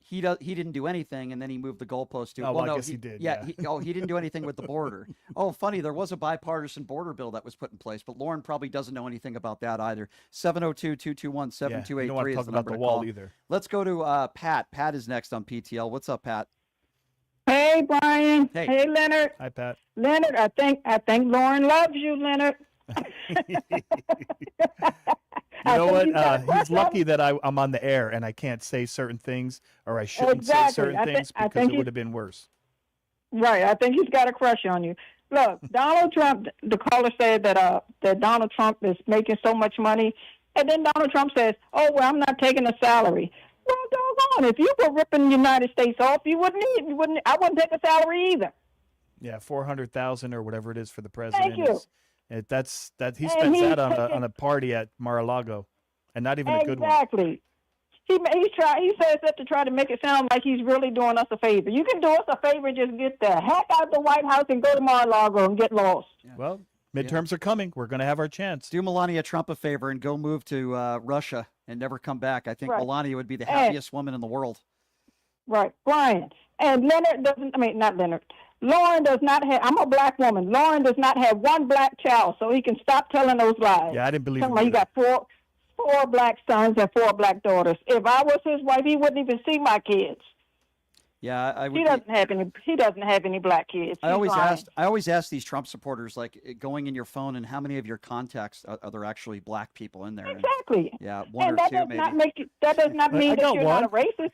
he didn't do anything, and then he moved the goalpost to. Oh, well, I no, guess he did. Yeah, he didn't do anything with the border. Oh, funny, there was a bipartisan border bill that was put in place, but Lauren probably doesn't know anything about that either. 702-221-7283 you don't want to is talk the about number the to wall call. either. Let's go to Pat. Pat is next on PTL. What's up, Pat? Hey, Brian. Hey. Hey, Leonard. Hi, Pat. Leonard, I think Lauren loves you, Leonard. You know what? He's on- lucky that I'm on the air and I can't say certain things, or I shouldn't say Exactly. certain I things think because it he- would have been worse. Right. I think he's got a crush on you. Look, Donald Trump, the caller said that Donald Trump is making so much money. And then Donald Trump says, oh, well, I'm not taking a salary. Well, doggone, if you were ripping the United States off, I wouldn't take a salary either. Yeah, 400,000 or whatever it is for the president. Thank you. He spends he's that on taking- a party at Mar-a-Lago, and not even a good one. Exactly. He says that to try to make it sound like he's really doing us a favor. You can do us a favor, just get the heck out of the White House and go to Mar-a-Lago and get lost. Well, midterms are coming. We're going to have our chance. Do Melania Trump a favor and go move to Russia and never come back. I think Right. Melania would be the happiest woman in the world. Right, Brian. And Leonard doesn't, not Leonard. Lauren does not have, I'm a black woman. Lauren does not have one black child, so he can stop telling those lies. Yeah, I didn't believe He got four black sons and 4 black daughters. If I was his wife, he wouldn't even see my kids. Yeah, I would. He doesn't have any black kids. I always He's lying. ask these Trump supporters, like, going in your phone and how many of your contacts are there actually black people in there? Exactly. And, yeah, one And or that two does maybe. not make you, that does not mean I that got you're one. not a racist.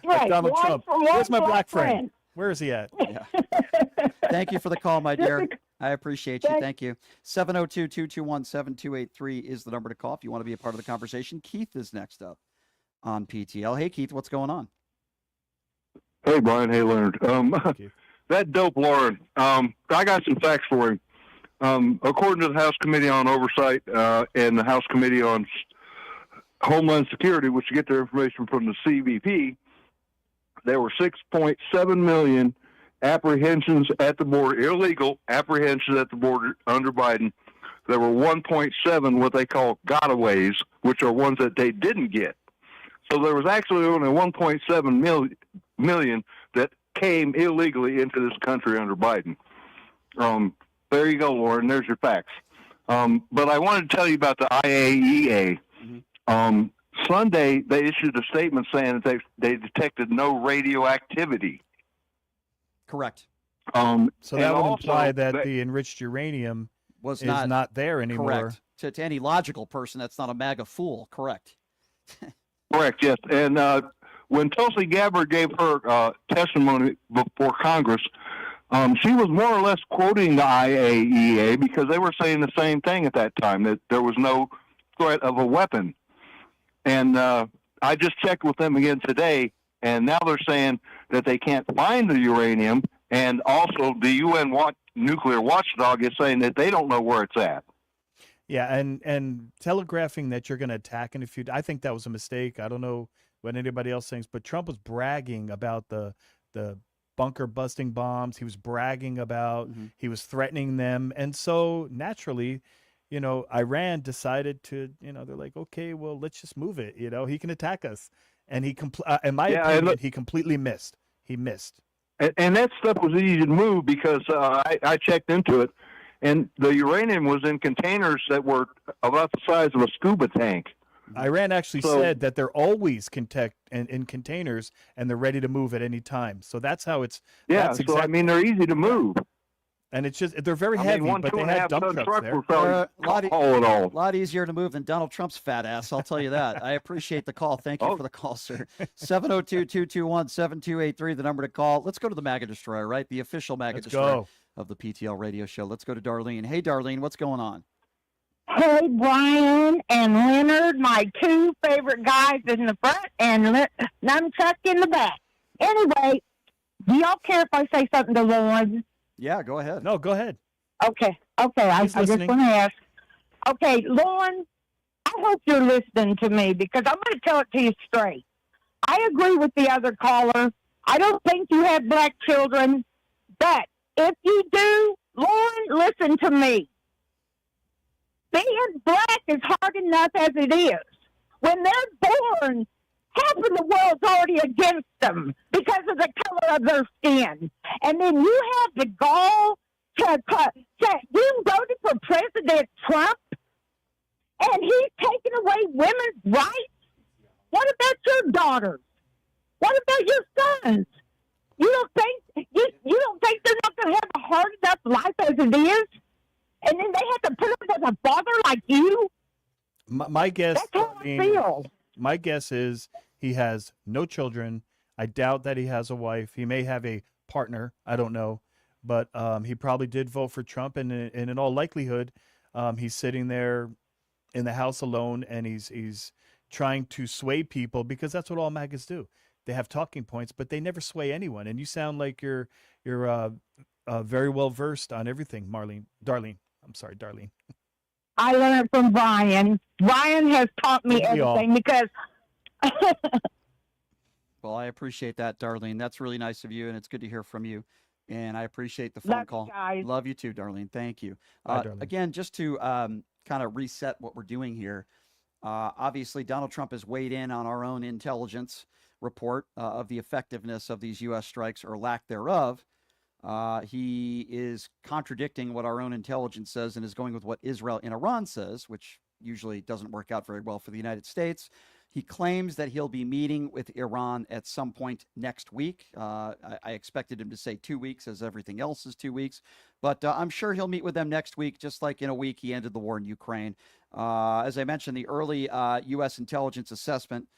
Like Right. Donald one Trump. from Where's my one black friend? Where is he at? Yeah. Thank you for the call, my dear. I appreciate you. Thank you. 702-221-7283 is the number to call if you want to be a part of the conversation. Keith is next up on PTL. Hey, Keith, what's going on? Hey, Brian. Hey, Leonard. That dope Lauren, I got some facts for him. According to the House Committee on Oversight and the House Committee on Homeland Security, which get their information from the CBP, there were 6.7 million apprehensions at the border, illegal apprehensions at the border under Biden. There were 1.7 what they call gotaways, which are ones that they didn't get. So there was actually only 1.7 million that came illegally into this country under Biden. There you go, Lauren. There's your facts. But I wanted to tell you about the IAEA. Sunday, they issued a statement saying that they detected no radioactivity. Correct. So that would also imply that the enriched uranium Was is not there anymore. Correct. To any logical person, that's not a MAGA fool. Correct. Correct, yes. And when Tulsi Gabbard gave her testimony before Congress, she was more or less quoting the IAEA because they were saying the same thing at that time, that there was no threat of a weapon. And I just checked with them again today, and now they're saying that they can't find the uranium, and also the UN nuclear watchdog is saying that they don't know where it's at. Yeah, and telegraphing that you're going to attack in a few. I think that was a mistake. I don't know what anybody else thinks, but Trump was bragging about the bunker busting bombs. He was bragging about. He was threatening them, and so naturally, Iran decided to. They're like, okay, well, let's just move it. He can attack us, and he in my opinion, he completely missed. He missed. And that stuff was easy to move because I checked into it, and the uranium was in containers that were about the size of a scuba tank. Iran actually said that they're always in containers and they're ready to move at any time. So that's how it's. Yeah, that's so I mean, they're easy to move. And it's just they're very heavy, but they had dump trucks there. A lot easier to move than Donald Trump's fat ass. I'll tell you that. I appreciate the call. Thank you for the call, sir. 702-221-7283, the number to call. Let's go to the MAGA Destroyer, right? The official MAGA Destroyer of the PTL radio show. Let's go to Darlene. Hey, Darlene, what's going on? Hey, Brian and Leonard, my 2 favorite guys in the front, and Nunchuck in the back. Anyway, do y'all care if I say something to Lauren? Yeah, go ahead. No, go ahead. Okay. I just want to ask. Okay, Lauren, I hope you're listening to me because I'm going to tell it to you straight. I agree with the other caller. I don't think you have black children, but if you do, Lauren, listen to me. Being black is hard enough as it is. When they're born, half of the world's already against them because of the color of their skin. And then you have the gall to you voted for President Trump, and he's taking away women's rights. What about your daughters? What about your sons? You don't think they're not going to have a hard enough life as it is? And then they have to put up with a father like you? My guess. That's how I feel. My guess is he has no children. I doubt that he has a wife. He may have a partner. I don't know. But he probably did vote for Trump. And in all likelihood, he's sitting there in the House alone, and he's trying to sway people because that's what all MAGAs do. They have talking points, but they never sway anyone. And you sound like you're very well versed on everything, Darlene. I'm sorry, Darlene. I learned from Brian. Brian has taught me everything because Well, I appreciate that, Darlene. That's really nice of you, and it's good to hear from you. And I appreciate the phone Love you call. guys. Love you too, Darlene. Thank you. Bye, Darlene. Again, just to kind of reset what we're doing here, obviously, Donald Trump has weighed in on our own intelligence report of the effectiveness of these U.S. strikes or lack thereof. He is contradicting what our own intelligence says and is going with what Israel and Iran says, which usually doesn't work out very well for the United States. He claims that he'll be meeting with Iran at some point next week. I expected him to say 2 weeks, as everything else is 2 weeks. But I'm sure he'll meet with them next week, just like in a week he ended the war in Ukraine. As I mentioned, the early U.S. intelligence assessment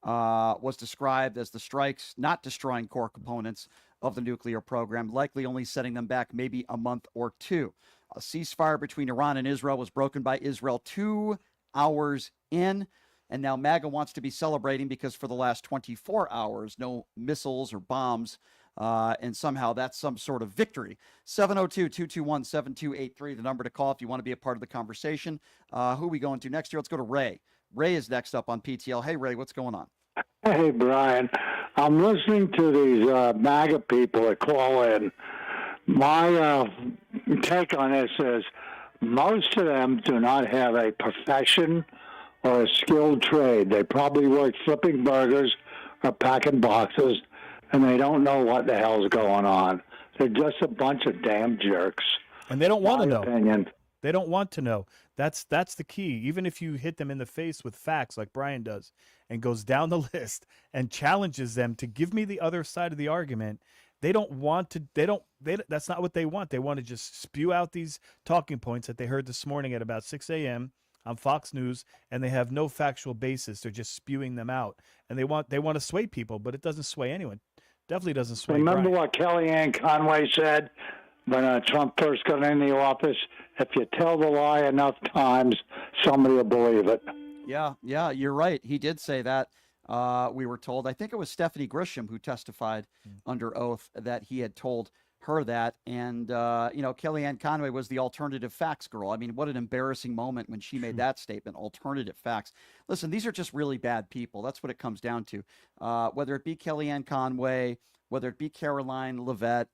was described as the strikes not destroying core components of the nuclear program, likely only setting them back maybe a month or two. A ceasefire between Iran and Israel was broken by Israel 2 hours in. And now MAGA wants to be celebrating because for the last 24 hours, no missiles or bombs. And somehow that's some sort of victory. 702-221-7283, the number to call if you want to be a part of the conversation. Who are we going to next here? Let's go to Ray. Ray is next up on PTL. Hey, Ray, what's going on? Hey, Brian. I'm listening to these MAGA people that call in. My take on this is most of them do not have a profession or a skilled trade. They probably work flipping burgers or packing boxes, and they don't know what the hell's going on. They're just a bunch of damn jerks. And they don't want to know. Opinion. They don't want to know. That's the key. Even if you hit them in the face with facts like Brian does and goes down the list and challenges them to give me the other side of the argument, they don't want to, that's not what they want. They want to just spew out these talking points that they heard this morning at about 6 a.m. on Fox News, and they have no factual basis. They're just spewing them out. And they want to sway people, but it doesn't sway anyone. Definitely doesn't sway Remember Brian. what Kellyanne Conway said when Trump first got into office? If you tell the lie enough times, somebody will believe it. Yeah, you're right. He did say that. We were told, I think it was Stephanie Grisham who testified under oath that he had told her that. And, Kellyanne Conway was the alternative facts girl. I mean, what an embarrassing moment when she made that statement, alternative facts. Listen, these are just really bad people. That's what it comes down to. Whether it be Kellyanne Conway, whether it be Caroline Leavitt,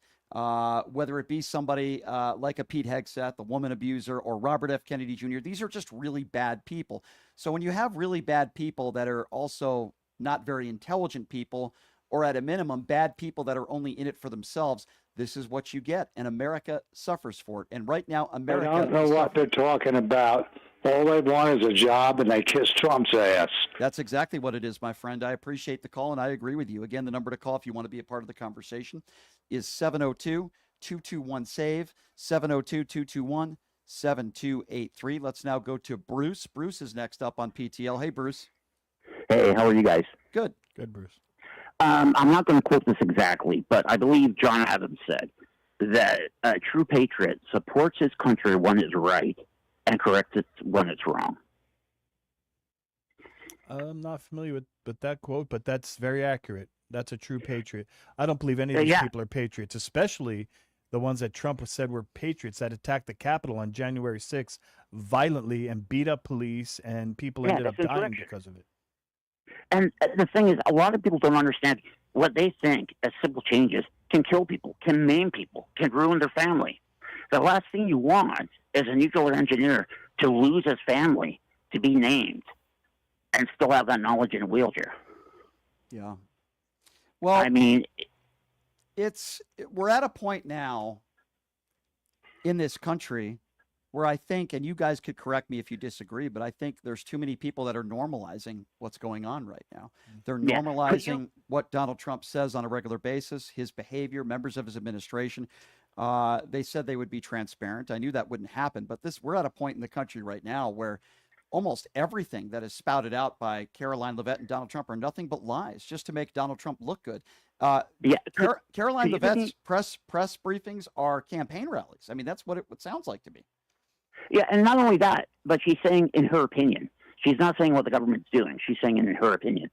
whether it be somebody like a Pete Hegseth, the woman abuser, or Robert F. Kennedy Jr., these are just really bad people. So when you have really bad people that are also not very intelligent people, or at a minimum, bad people that are only in it for themselves, this is what you get. And America suffers for it. And right now, America... They don't know what they're talking about. All they want is a job, and they kiss Trump's ass. That's exactly what it is, my friend. I appreciate the call, and I agree with you. Again, the number to call if you want to be a part of the conversation is 702-221-SAVE, 702-221-7283. Let's now go to Bruce. Bruce is next up on PTL. Hey, Bruce. Hey, how are you guys? Good. Good, Bruce. I'm not going to quote this exactly, but I believe John Adams said that a true patriot supports his country when it's right and corrects it when it's wrong. I'm not familiar with that quote, but that's very accurate. That's a true patriot. I don't believe any of these people are patriots, especially the ones that Trump said were patriots that attacked the Capitol on January 6th violently and beat up police, and people ended up dying because of it. And the thing is, a lot of people don't understand what they think as simple changes can kill people, can maim people, can ruin their family. The last thing you want is a nuclear engineer to lose his family, to be named, and still have that knowledge in a wheelchair. Yeah. Well, I mean, we're at a point now in this country where I think, and you guys could correct me if you disagree, but I think there's too many people that are normalizing what's going on right now. They're normalizing what Donald Trump says on a regular basis, his behavior, members of his administration. They said they would be transparent. I knew that wouldn't happen, but we're at a point in the country right now where almost everything that is spouted out by Caroline Leavitt and Donald Trump are nothing but lies, just to make Donald Trump look good. Caroline Leavitt's press briefings are campaign rallies. I mean, that's what it sounds like to me. Yeah, and not only that, but she's saying in her opinion. She's not saying what the government's doing. She's saying in her opinion.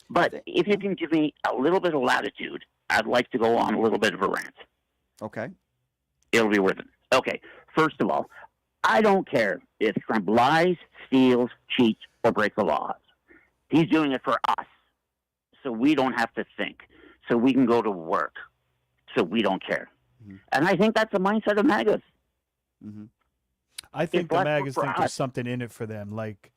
But if you can give me a little bit of latitude, I'd like to go on a little bit of a rant. Okay. It'll be worth it. Okay, first of all, I don't care if Trump lies, steals, cheats, or breaks the laws. He's doing it for us, so we don't have to think, so we can go to work, so we don't care. And I think that's the mindset of MAGAs. I think the less MAGAs for think there's us. something in it for them. Like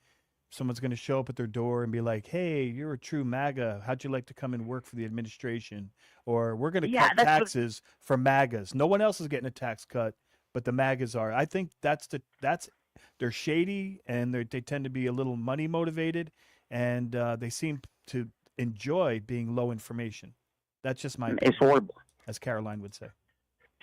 someone's going to show up at their door and be like, "Hey, you're a true MAGA. How'd you like to come and work for the administration?" Or we're going to Yeah, cut that's what- taxes for MAGAs. No one else is getting a tax cut, but the MAGAs are. I think they're shady, and they tend to be a little money motivated, and they seem to enjoy being low information. That's just my opinion, It's horrible. as Caroline would say.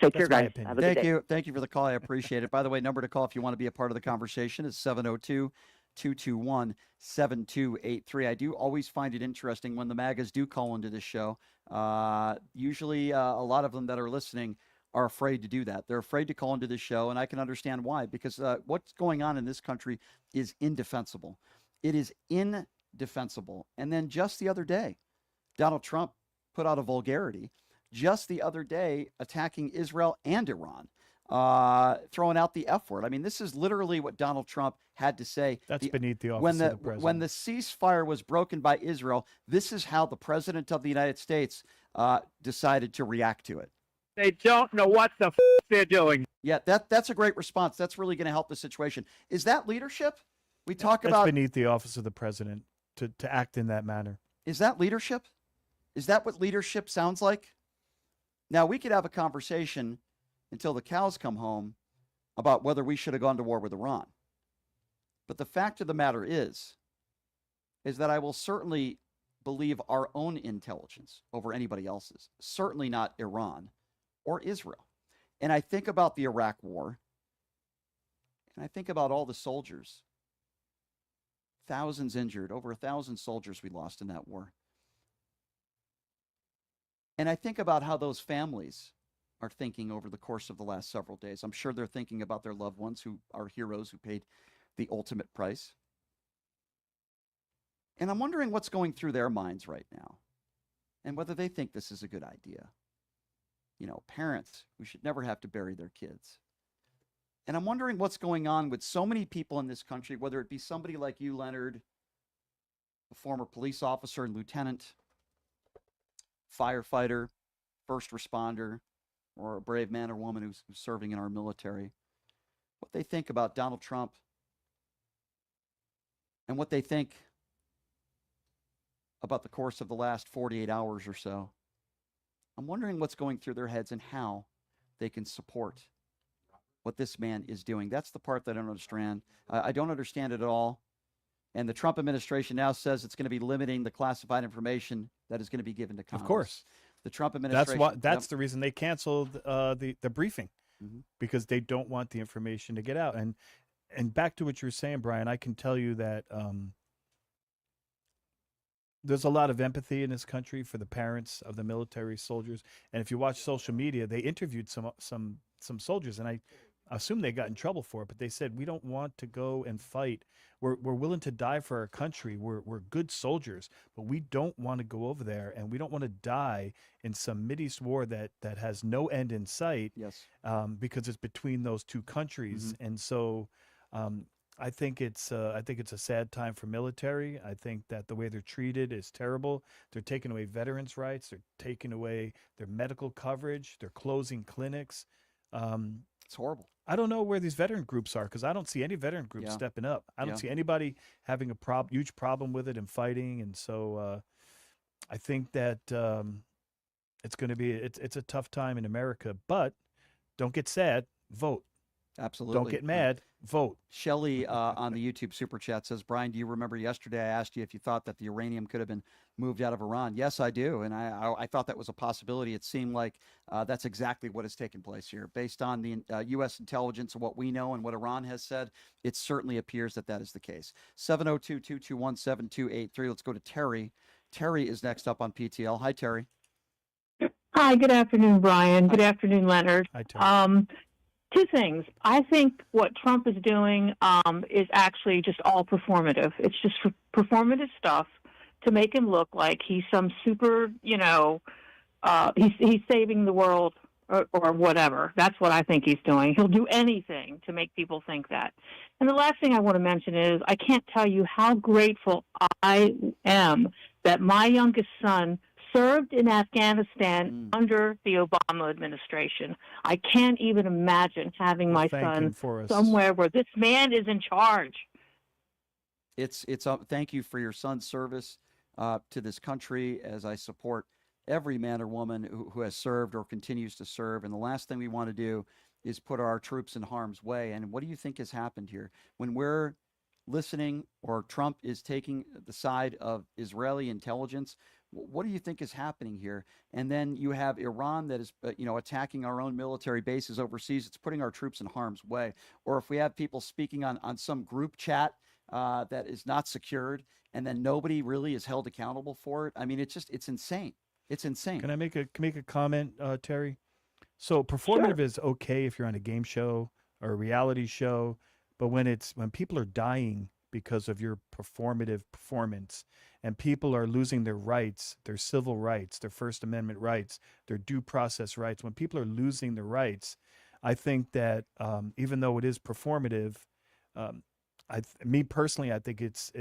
Take That's care, my guys. opinion. Have a good Thank day. you. Thank you for the call. I appreciate it. By the way, number to call if you want to be a part of the conversation is 702-221-7283. I do always find it interesting when the MAGAs do call into this show. Usually a lot of them that are listening are afraid to do that. They're afraid to call into this show, and I can understand why, because what's going on in this country is indefensible. It is indefensible. And then just the other day, Donald Trump put out a vulgarity just the other day attacking Israel and Iran, throwing out the F word. I mean, this is literally what Donald Trump had to say. That's beneath the office when of the president. When the ceasefire was broken by Israel, this is how the president of the United States decided to react to it. They don't know what the they're doing. Yeah, that's a great response. That's really going to help the situation. Is that leadership? We talk That's about. beneath the office of the president to act in that manner. Is that leadership? Is that what leadership sounds like? Now, we could have a conversation until the cows come home about whether we should have gone to war with Iran. But the fact of the matter is that I will certainly believe our own intelligence over anybody else's, certainly not Iran or Israel. And I think about the Iraq war, and I think about all the soldiers, thousands injured, over 1,000 soldiers we lost in that war. And I think about how those families are thinking over the course of the last several days. I'm sure they're thinking about their loved ones who are heroes who paid the ultimate price. And I'm wondering what's going through their minds right now and whether they think this is a good idea. You know, parents who should never have to bury their kids. And I'm wondering what's going on with so many people in this country, whether it be somebody like you, Leonard, a former police officer and lieutenant, firefighter, first responder, or a brave man or woman who's serving in our military, what they think about Donald Trump and what they think about the course of the last 48 hours or so. I'm wondering what's going through their heads and how they can support what this man is doing. That's the part that I don't understand. I don't understand it at all. And the Trump administration now says it's going to be limiting the classified information that is going to be given to Congress. Of course. The Trump administration. That's the reason they canceled the briefing, because they don't want the information to get out. And back to what you were saying, Brian, I can tell you that there's a lot of empathy in this country for the parents of the military soldiers. And if you watch social media, they interviewed some soldiers, and I assume they got in trouble for it, but they said, we don't want to go and fight. We're willing to die for our country. We're good soldiers, but we don't want to go over there, and we don't want to die in some Mideast war that has no end in sight. Yes. Because it's between those two countries. And so I think it's a sad time for military. I think that the way they're treated is terrible. They're taking away veterans' rights. They're taking away their medical coverage. They're closing clinics. It's horrible. I don't know where these veteran groups are, because I don't see any veteran groups stepping up. I don't see anybody having a huge problem with it and fighting. And so I think that it's going to be it's a tough time in America. But don't get sad. Vote. Absolutely. Don't get mad. Vote. Shelley on the YouTube super chat says, Brian, do you remember yesterday I asked you if you thought that the uranium could have been moved out of Iran? Yes, I do. And I thought that was a possibility. It seemed like that's exactly what has taken place here. Based on the U.S. intelligence and what we know and what Iran has said, it certainly appears that that is the case. 702-221-7283. Let's go to Terry. Terry is next up on PTL. Hi, Terry. Hi, good afternoon, Brian. Good afternoon, Leonard. Hi, Terry. Two things. I think what Trump is doing is actually just all performative. It's just performative stuff to make him look like he's some super, he's saving the world or whatever. That's what I think he's doing. He'll do anything to make people think that. And the last thing I want to mention is I can't tell you how grateful I am that my youngest son served in Afghanistan under the Obama administration. I can't even imagine having my thank son him for us. somewhere where this man is in charge. It's thank you for your son's service to this country, as I support every man or woman who has served or continues to serve. And the last thing we want to do is put our troops in harm's way. And what do you think has happened here? When we're listening, or Trump is taking the side of Israeli intelligence, what do you think is happening here? And then you have Iran that is, attacking our own military bases overseas. It's putting our troops in harm's way. Or if we have people speaking on some group chat that is not secured, and then nobody really is held accountable for it. I mean, it's insane. It's insane. Can I make a comment, Terry? So performative is okay if you're on a game show or a reality show, but when people are dying because of your performative performance, and people are losing their rights, their civil rights, their First Amendment rights, their due process rights, when people are losing their rights, I think that even though it is performative, me personally, I think it's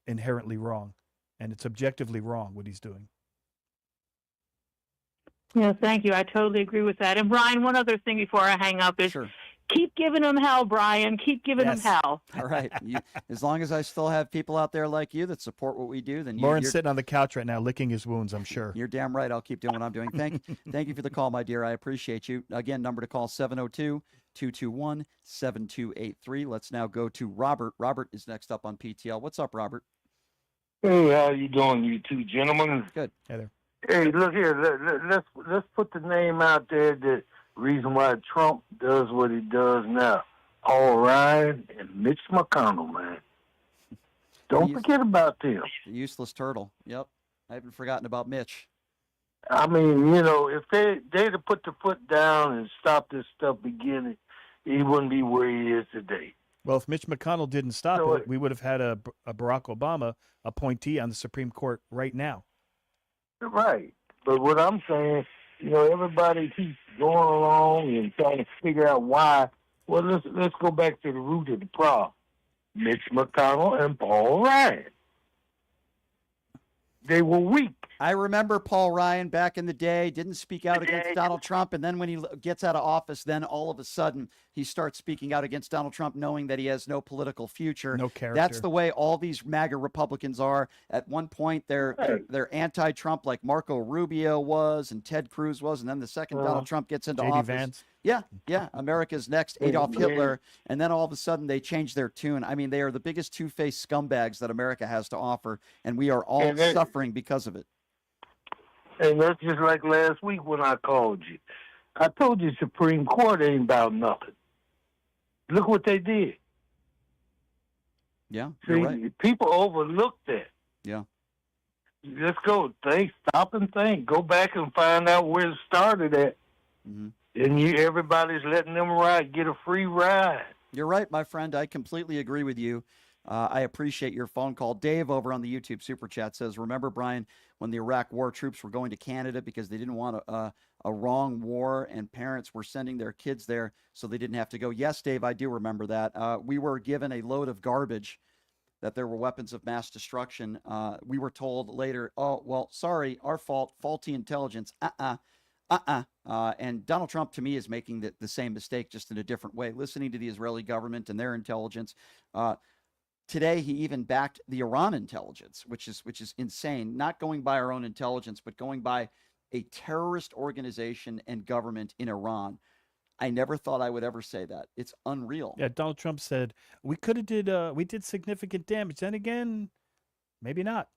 inherently wrong, and it's objectively wrong what he's doing. Yeah, thank you. I totally agree with that. And Brian, one other thing before I hang up is keep giving them hell, Brian. Keep giving them hell. All right. As long as I still have people out there like you that support what we do, then Lauren's sitting on the couch right now, licking his wounds, I'm sure. You're damn right. I'll keep doing what I'm doing. Thank you for the call, my dear. I appreciate you. Again, number to call 702-221-7283. Let's now go to Robert. Robert is next up on PTL. What's up, Robert? Hey, how you doing, you two gentlemen? Good. Hey there. Hey, look here. Let's put the name out there. The reason why Trump does what he does now. Paul Ryan and Mitch McConnell, man. Don't forget about them. The useless turtle. Yep. I haven't forgotten about Mitch. I mean, if they'd have put the foot down and stopped this stuff beginning, he wouldn't be where he is today. Well, if Mitch McConnell didn't stop it, we would have had a Barack Obama appointee on the Supreme Court right now. Right. But what I'm saying, everybody keeps going along and trying to figure out why. Well, let's go back to the root of the problem. Mitch McConnell and Paul Ryan. They were weak. I remember Paul Ryan back in the day didn't speak out against Donald Trump, and then when he gets out of office, then all of a sudden he starts speaking out against Donald Trump, knowing that he has no political future. No character. That's the way all these MAGA Republicans are. At one point, they're anti-Trump, like Marco Rubio was and Ted Cruz was, and then the second Donald Trump gets into J.D. office, Vance. Yeah, America's next Adolf Hitler, and then all of a sudden they change their tune. I mean, they are the biggest two-faced scumbags that America has to offer, and we are all suffering because of it. And that's just like last week when I called you. I told you Supreme Court ain't about nothing. Look what they did. Yeah, See, you're right. People overlook that. Yeah. Let's go. Stop and think. Go back and find out where it started at. Mm-hmm. And everybody's letting them get a free ride. You're right, my friend. I completely agree with you. I appreciate your phone call. Dave over on the YouTube Super Chat says, remember, Brian, when the Iraq war troops were going to Canada because they didn't want a wrong war and parents were sending their kids there so they didn't have to go? Yes, Dave, I do remember that. We were given a load of garbage that there were weapons of mass destruction. We were told later, oh, well, sorry, our fault, faulty intelligence. And Donald Trump, to me, is making the same mistake, just in a different way, listening to the Israeli government and their intelligence. Today, he even backed the Iran intelligence, which is insane, not going by our own intelligence, but going by a terrorist organization and government in Iran. I never thought I would ever say that. It's unreal. Yeah, Donald Trump said we did significant damage. Then again, maybe not.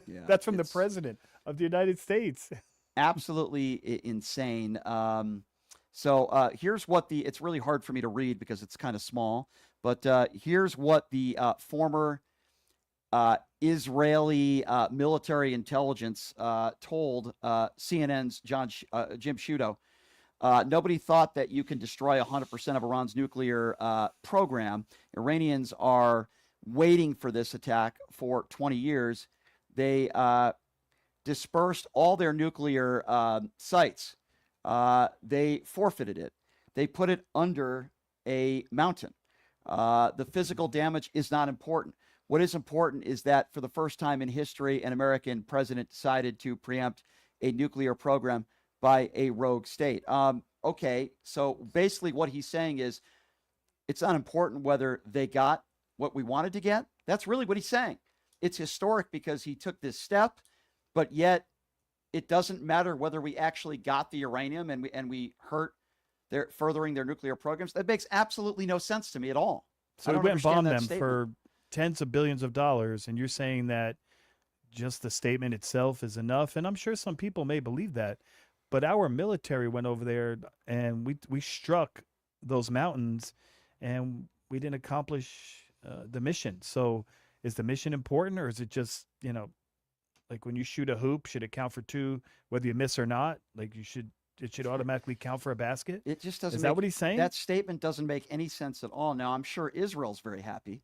Yeah, that's from the president of the United States. Absolutely insane. So here's what it's really hard for me to read because it's kind of small, but here's what the former Israeli military intelligence told CNN's Jim Shudo. Nobody thought that you can destroy 100% of Iran's nuclear program. Iranians are waiting for this attack for 20 years. They dispersed all their nuclear sites. They forfeited it. They put it under a mountain. The physical damage is not important. What is important is that for the first time in history, an American president decided to preempt a nuclear program by a rogue state. Okay, so basically what he's saying is it's unimportant whether they got what we wanted to get. That's really what he's saying. It's historic because he took this step, but yet it doesn't matter whether we actually got the uranium and we hurt their furthering their nuclear programs. That makes absolutely no sense to me at all. So we went and bombed them for tens of billions of dollars, and you're saying that just the statement itself is enough. And I'm sure some people may believe that, but our military went over there and we struck those mountains, and we didn't accomplish the mission. So is the mission important, or is it just, you know, like when you shoot a hoop, should it count for two, whether you miss or not? Like it should automatically count for a basket? It just doesn't. Is that what he's saying? That statement doesn't make any sense at all. Now, I'm sure Israel's very happy.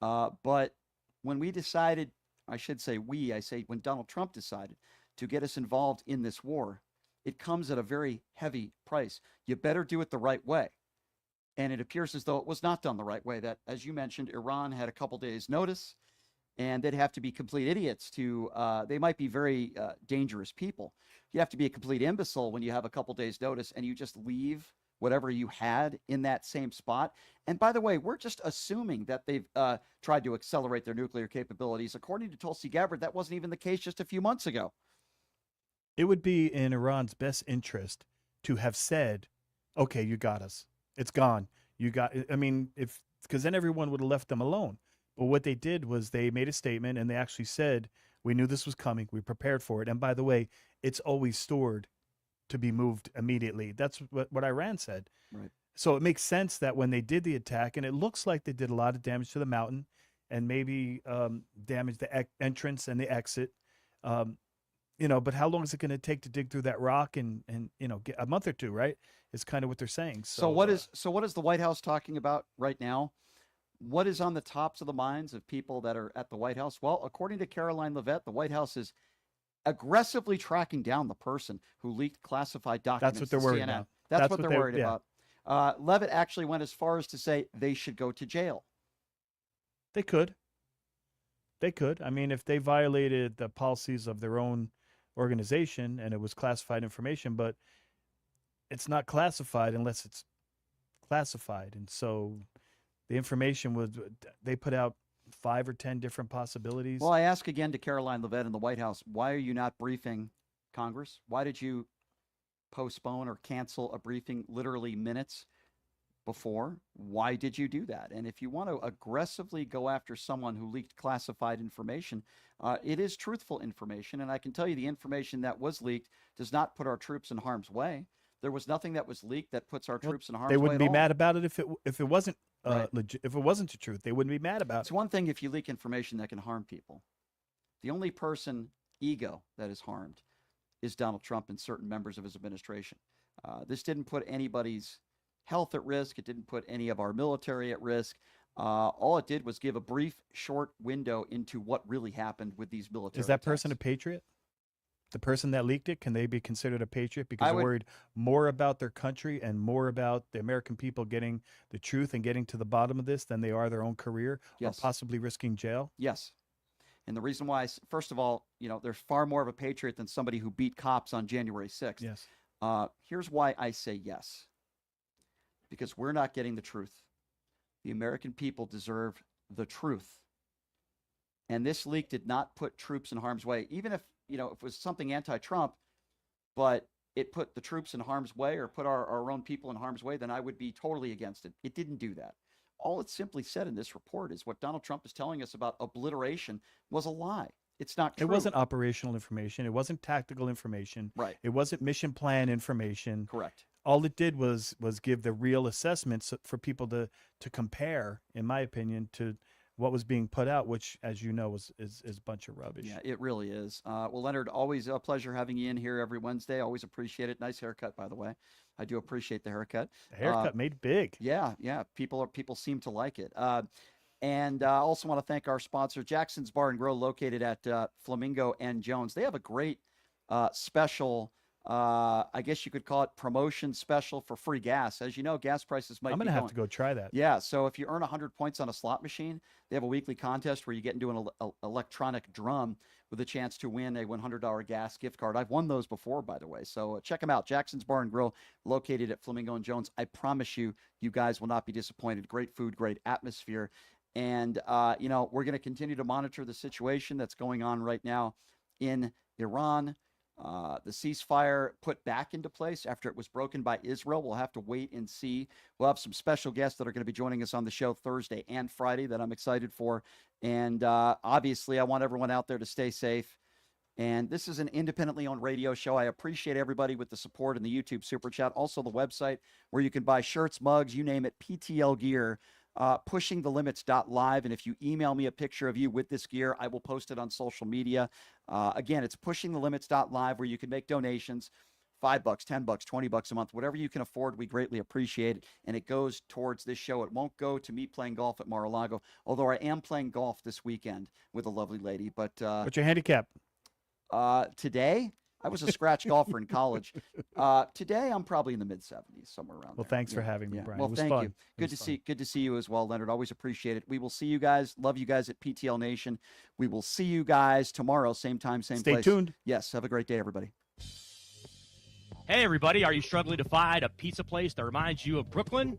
But when we decided, I say when Donald Trump decided to get us involved in this war, it comes at a very heavy price. You better do it the right way. And it appears as though it was not done the right way. That, as you mentioned, Iran had a couple days' notice, and they'd have to be complete idiots to, they might be very dangerous people. You have to be a complete imbecile when you have a couple days' notice and you just leave whatever you had in that same spot. And by the way, we're just assuming that they've tried to accelerate their nuclear capabilities. According to Tulsi Gabbard, that wasn't even the case just a few months ago. It would be in Iran's best interest to have said, okay, you got us. It's gone. You got, I mean, because then everyone would have left them alone. But what they did was they made a statement and they actually said, we knew this was coming. We prepared for it. And by the way, it's always stored to be moved immediately. That's what Iran said. Right. So it makes sense that when they did the attack, and it looks like they did a lot of damage to the mountain and maybe damage the entrance and the exit, you know, but how long is it going to take to dig through that rock and you know, get a month or two, right? Is kind of what they're saying. So what is the White House talking about right now? What is on the tops of the minds of people that are at the White House? Well, according to Caroline Leavitt, the White House is aggressively tracking down the person who leaked classified documents. That's what they're worried CNN. about. That's what they're worried about. Leavitt actually went as far as to say they should go to jail. They could. They could. I mean, if they violated the policies of their own organization and it was classified information, but it's not classified unless it's classified. And so the information was, they put out 5 or 10 different possibilities. Well, I ask again to Caroline Leavitt in the White House, why are you not briefing Congress? Why did you postpone or cancel a briefing literally minutes before? Why did you do that? And if you want to aggressively go after someone who leaked classified information, it is truthful information. And I can tell you the information that was leaked does not put our troops in harm's way. There was nothing that was leaked that puts our troops in harm's way. They wouldn't at be all. mad about it if it wasn't Right. legit. If it wasn't the truth, they wouldn't be mad about It's it. one thing if you leak information that can harm people. The only person ego that is harmed is Donald Trump and certain members of his administration. This didn't put anybody's health at risk. It didn't put any of our military at risk. All it did was give a brief, short window into what really happened with these military Is that attacks. person a patriot? The person that leaked it, can they be considered a patriot because I they're would- worried more about their country and more about the American people getting the truth and getting to the bottom of this than they are their own career Yes. or possibly risking jail? Yes. And the reason why, first of all, you know, there's far more of a patriot than somebody who beat cops on January 6th. Yes. Here's why I say yes. Because we're not getting the truth. The American people deserve the truth. And this leak did not put troops in harm's way. Even if, you know, if it was something anti-Trump, but it put the troops in harm's way or put our own people in harm's way, then I would be totally against it. It didn't do that. All it simply said in this report is what Donald Trump is telling us about obliteration was a lie. It's not true. It wasn't operational information. It wasn't tactical information. Right. It wasn't mission plan information. Correct. All it did was give the real assessments for people to compare, in my opinion, to what was being put out, which, as you know, is a bunch of rubbish. Yeah, it really is. Well, Leonard, always a pleasure having you in here every Wednesday. Always appreciate it. Nice haircut, by the way. I do appreciate the haircut. The haircut made big. Yeah. People seem to like it. And I also want to thank our sponsor, Jackson's Bar and Grill, located at Flamingo and Jones. They have a great special I guess you could call it promotion special for free gas. As you know, gas prices might I'm be going to have going- to go try that. Yeah, so if you earn 100 points on a slot machine, they have a weekly contest where you get into an electronic drum with a chance to win a $100 gas gift card. I've won those before, by the way. So check them out. Jackson's Bar and Grill, located at Flamingo and Jones. I promise you, you guys will not be disappointed. Great food, great atmosphere. And, we're going to continue to monitor the situation that's going on right now in Iran. The ceasefire put back into place after it was broken by Israel. We'll have to wait and see. We'll have some special guests that are going to be joining us on the show Thursday and Friday that I'm excited for. And obviously, I want everyone out there to stay safe. And this is an independently owned radio show. I appreciate everybody with the support in the YouTube Super Chat. Also, the website where you can buy shirts, mugs, you name it, PTL gear. Pushingthelimits.live. And if you email me a picture of you with this gear, I will post it on social media. Again, it's pushingthelimits.live where you can make donations, $5, $10, $20 a month, whatever you can afford. We greatly appreciate it. And it goes towards this show. It won't go to me playing golf at Mar-a-Lago, although I am playing golf this weekend with a lovely lady. But what's your handicap? Today, I was a scratch golfer in college. Today, I'm probably in the mid-70s, somewhere around Well, there. thanks for having me, Brian. Well, It was thank fun. you. It was fun. Good to see you as well, Leonard. Always appreciate it. We will see you guys. Love you guys at PTL Nation. We will see you guys tomorrow, same time, same place. Stay tuned. Yes. Have a great day, everybody. Hey, everybody. Are you struggling to find a pizza place that reminds you of Brooklyn?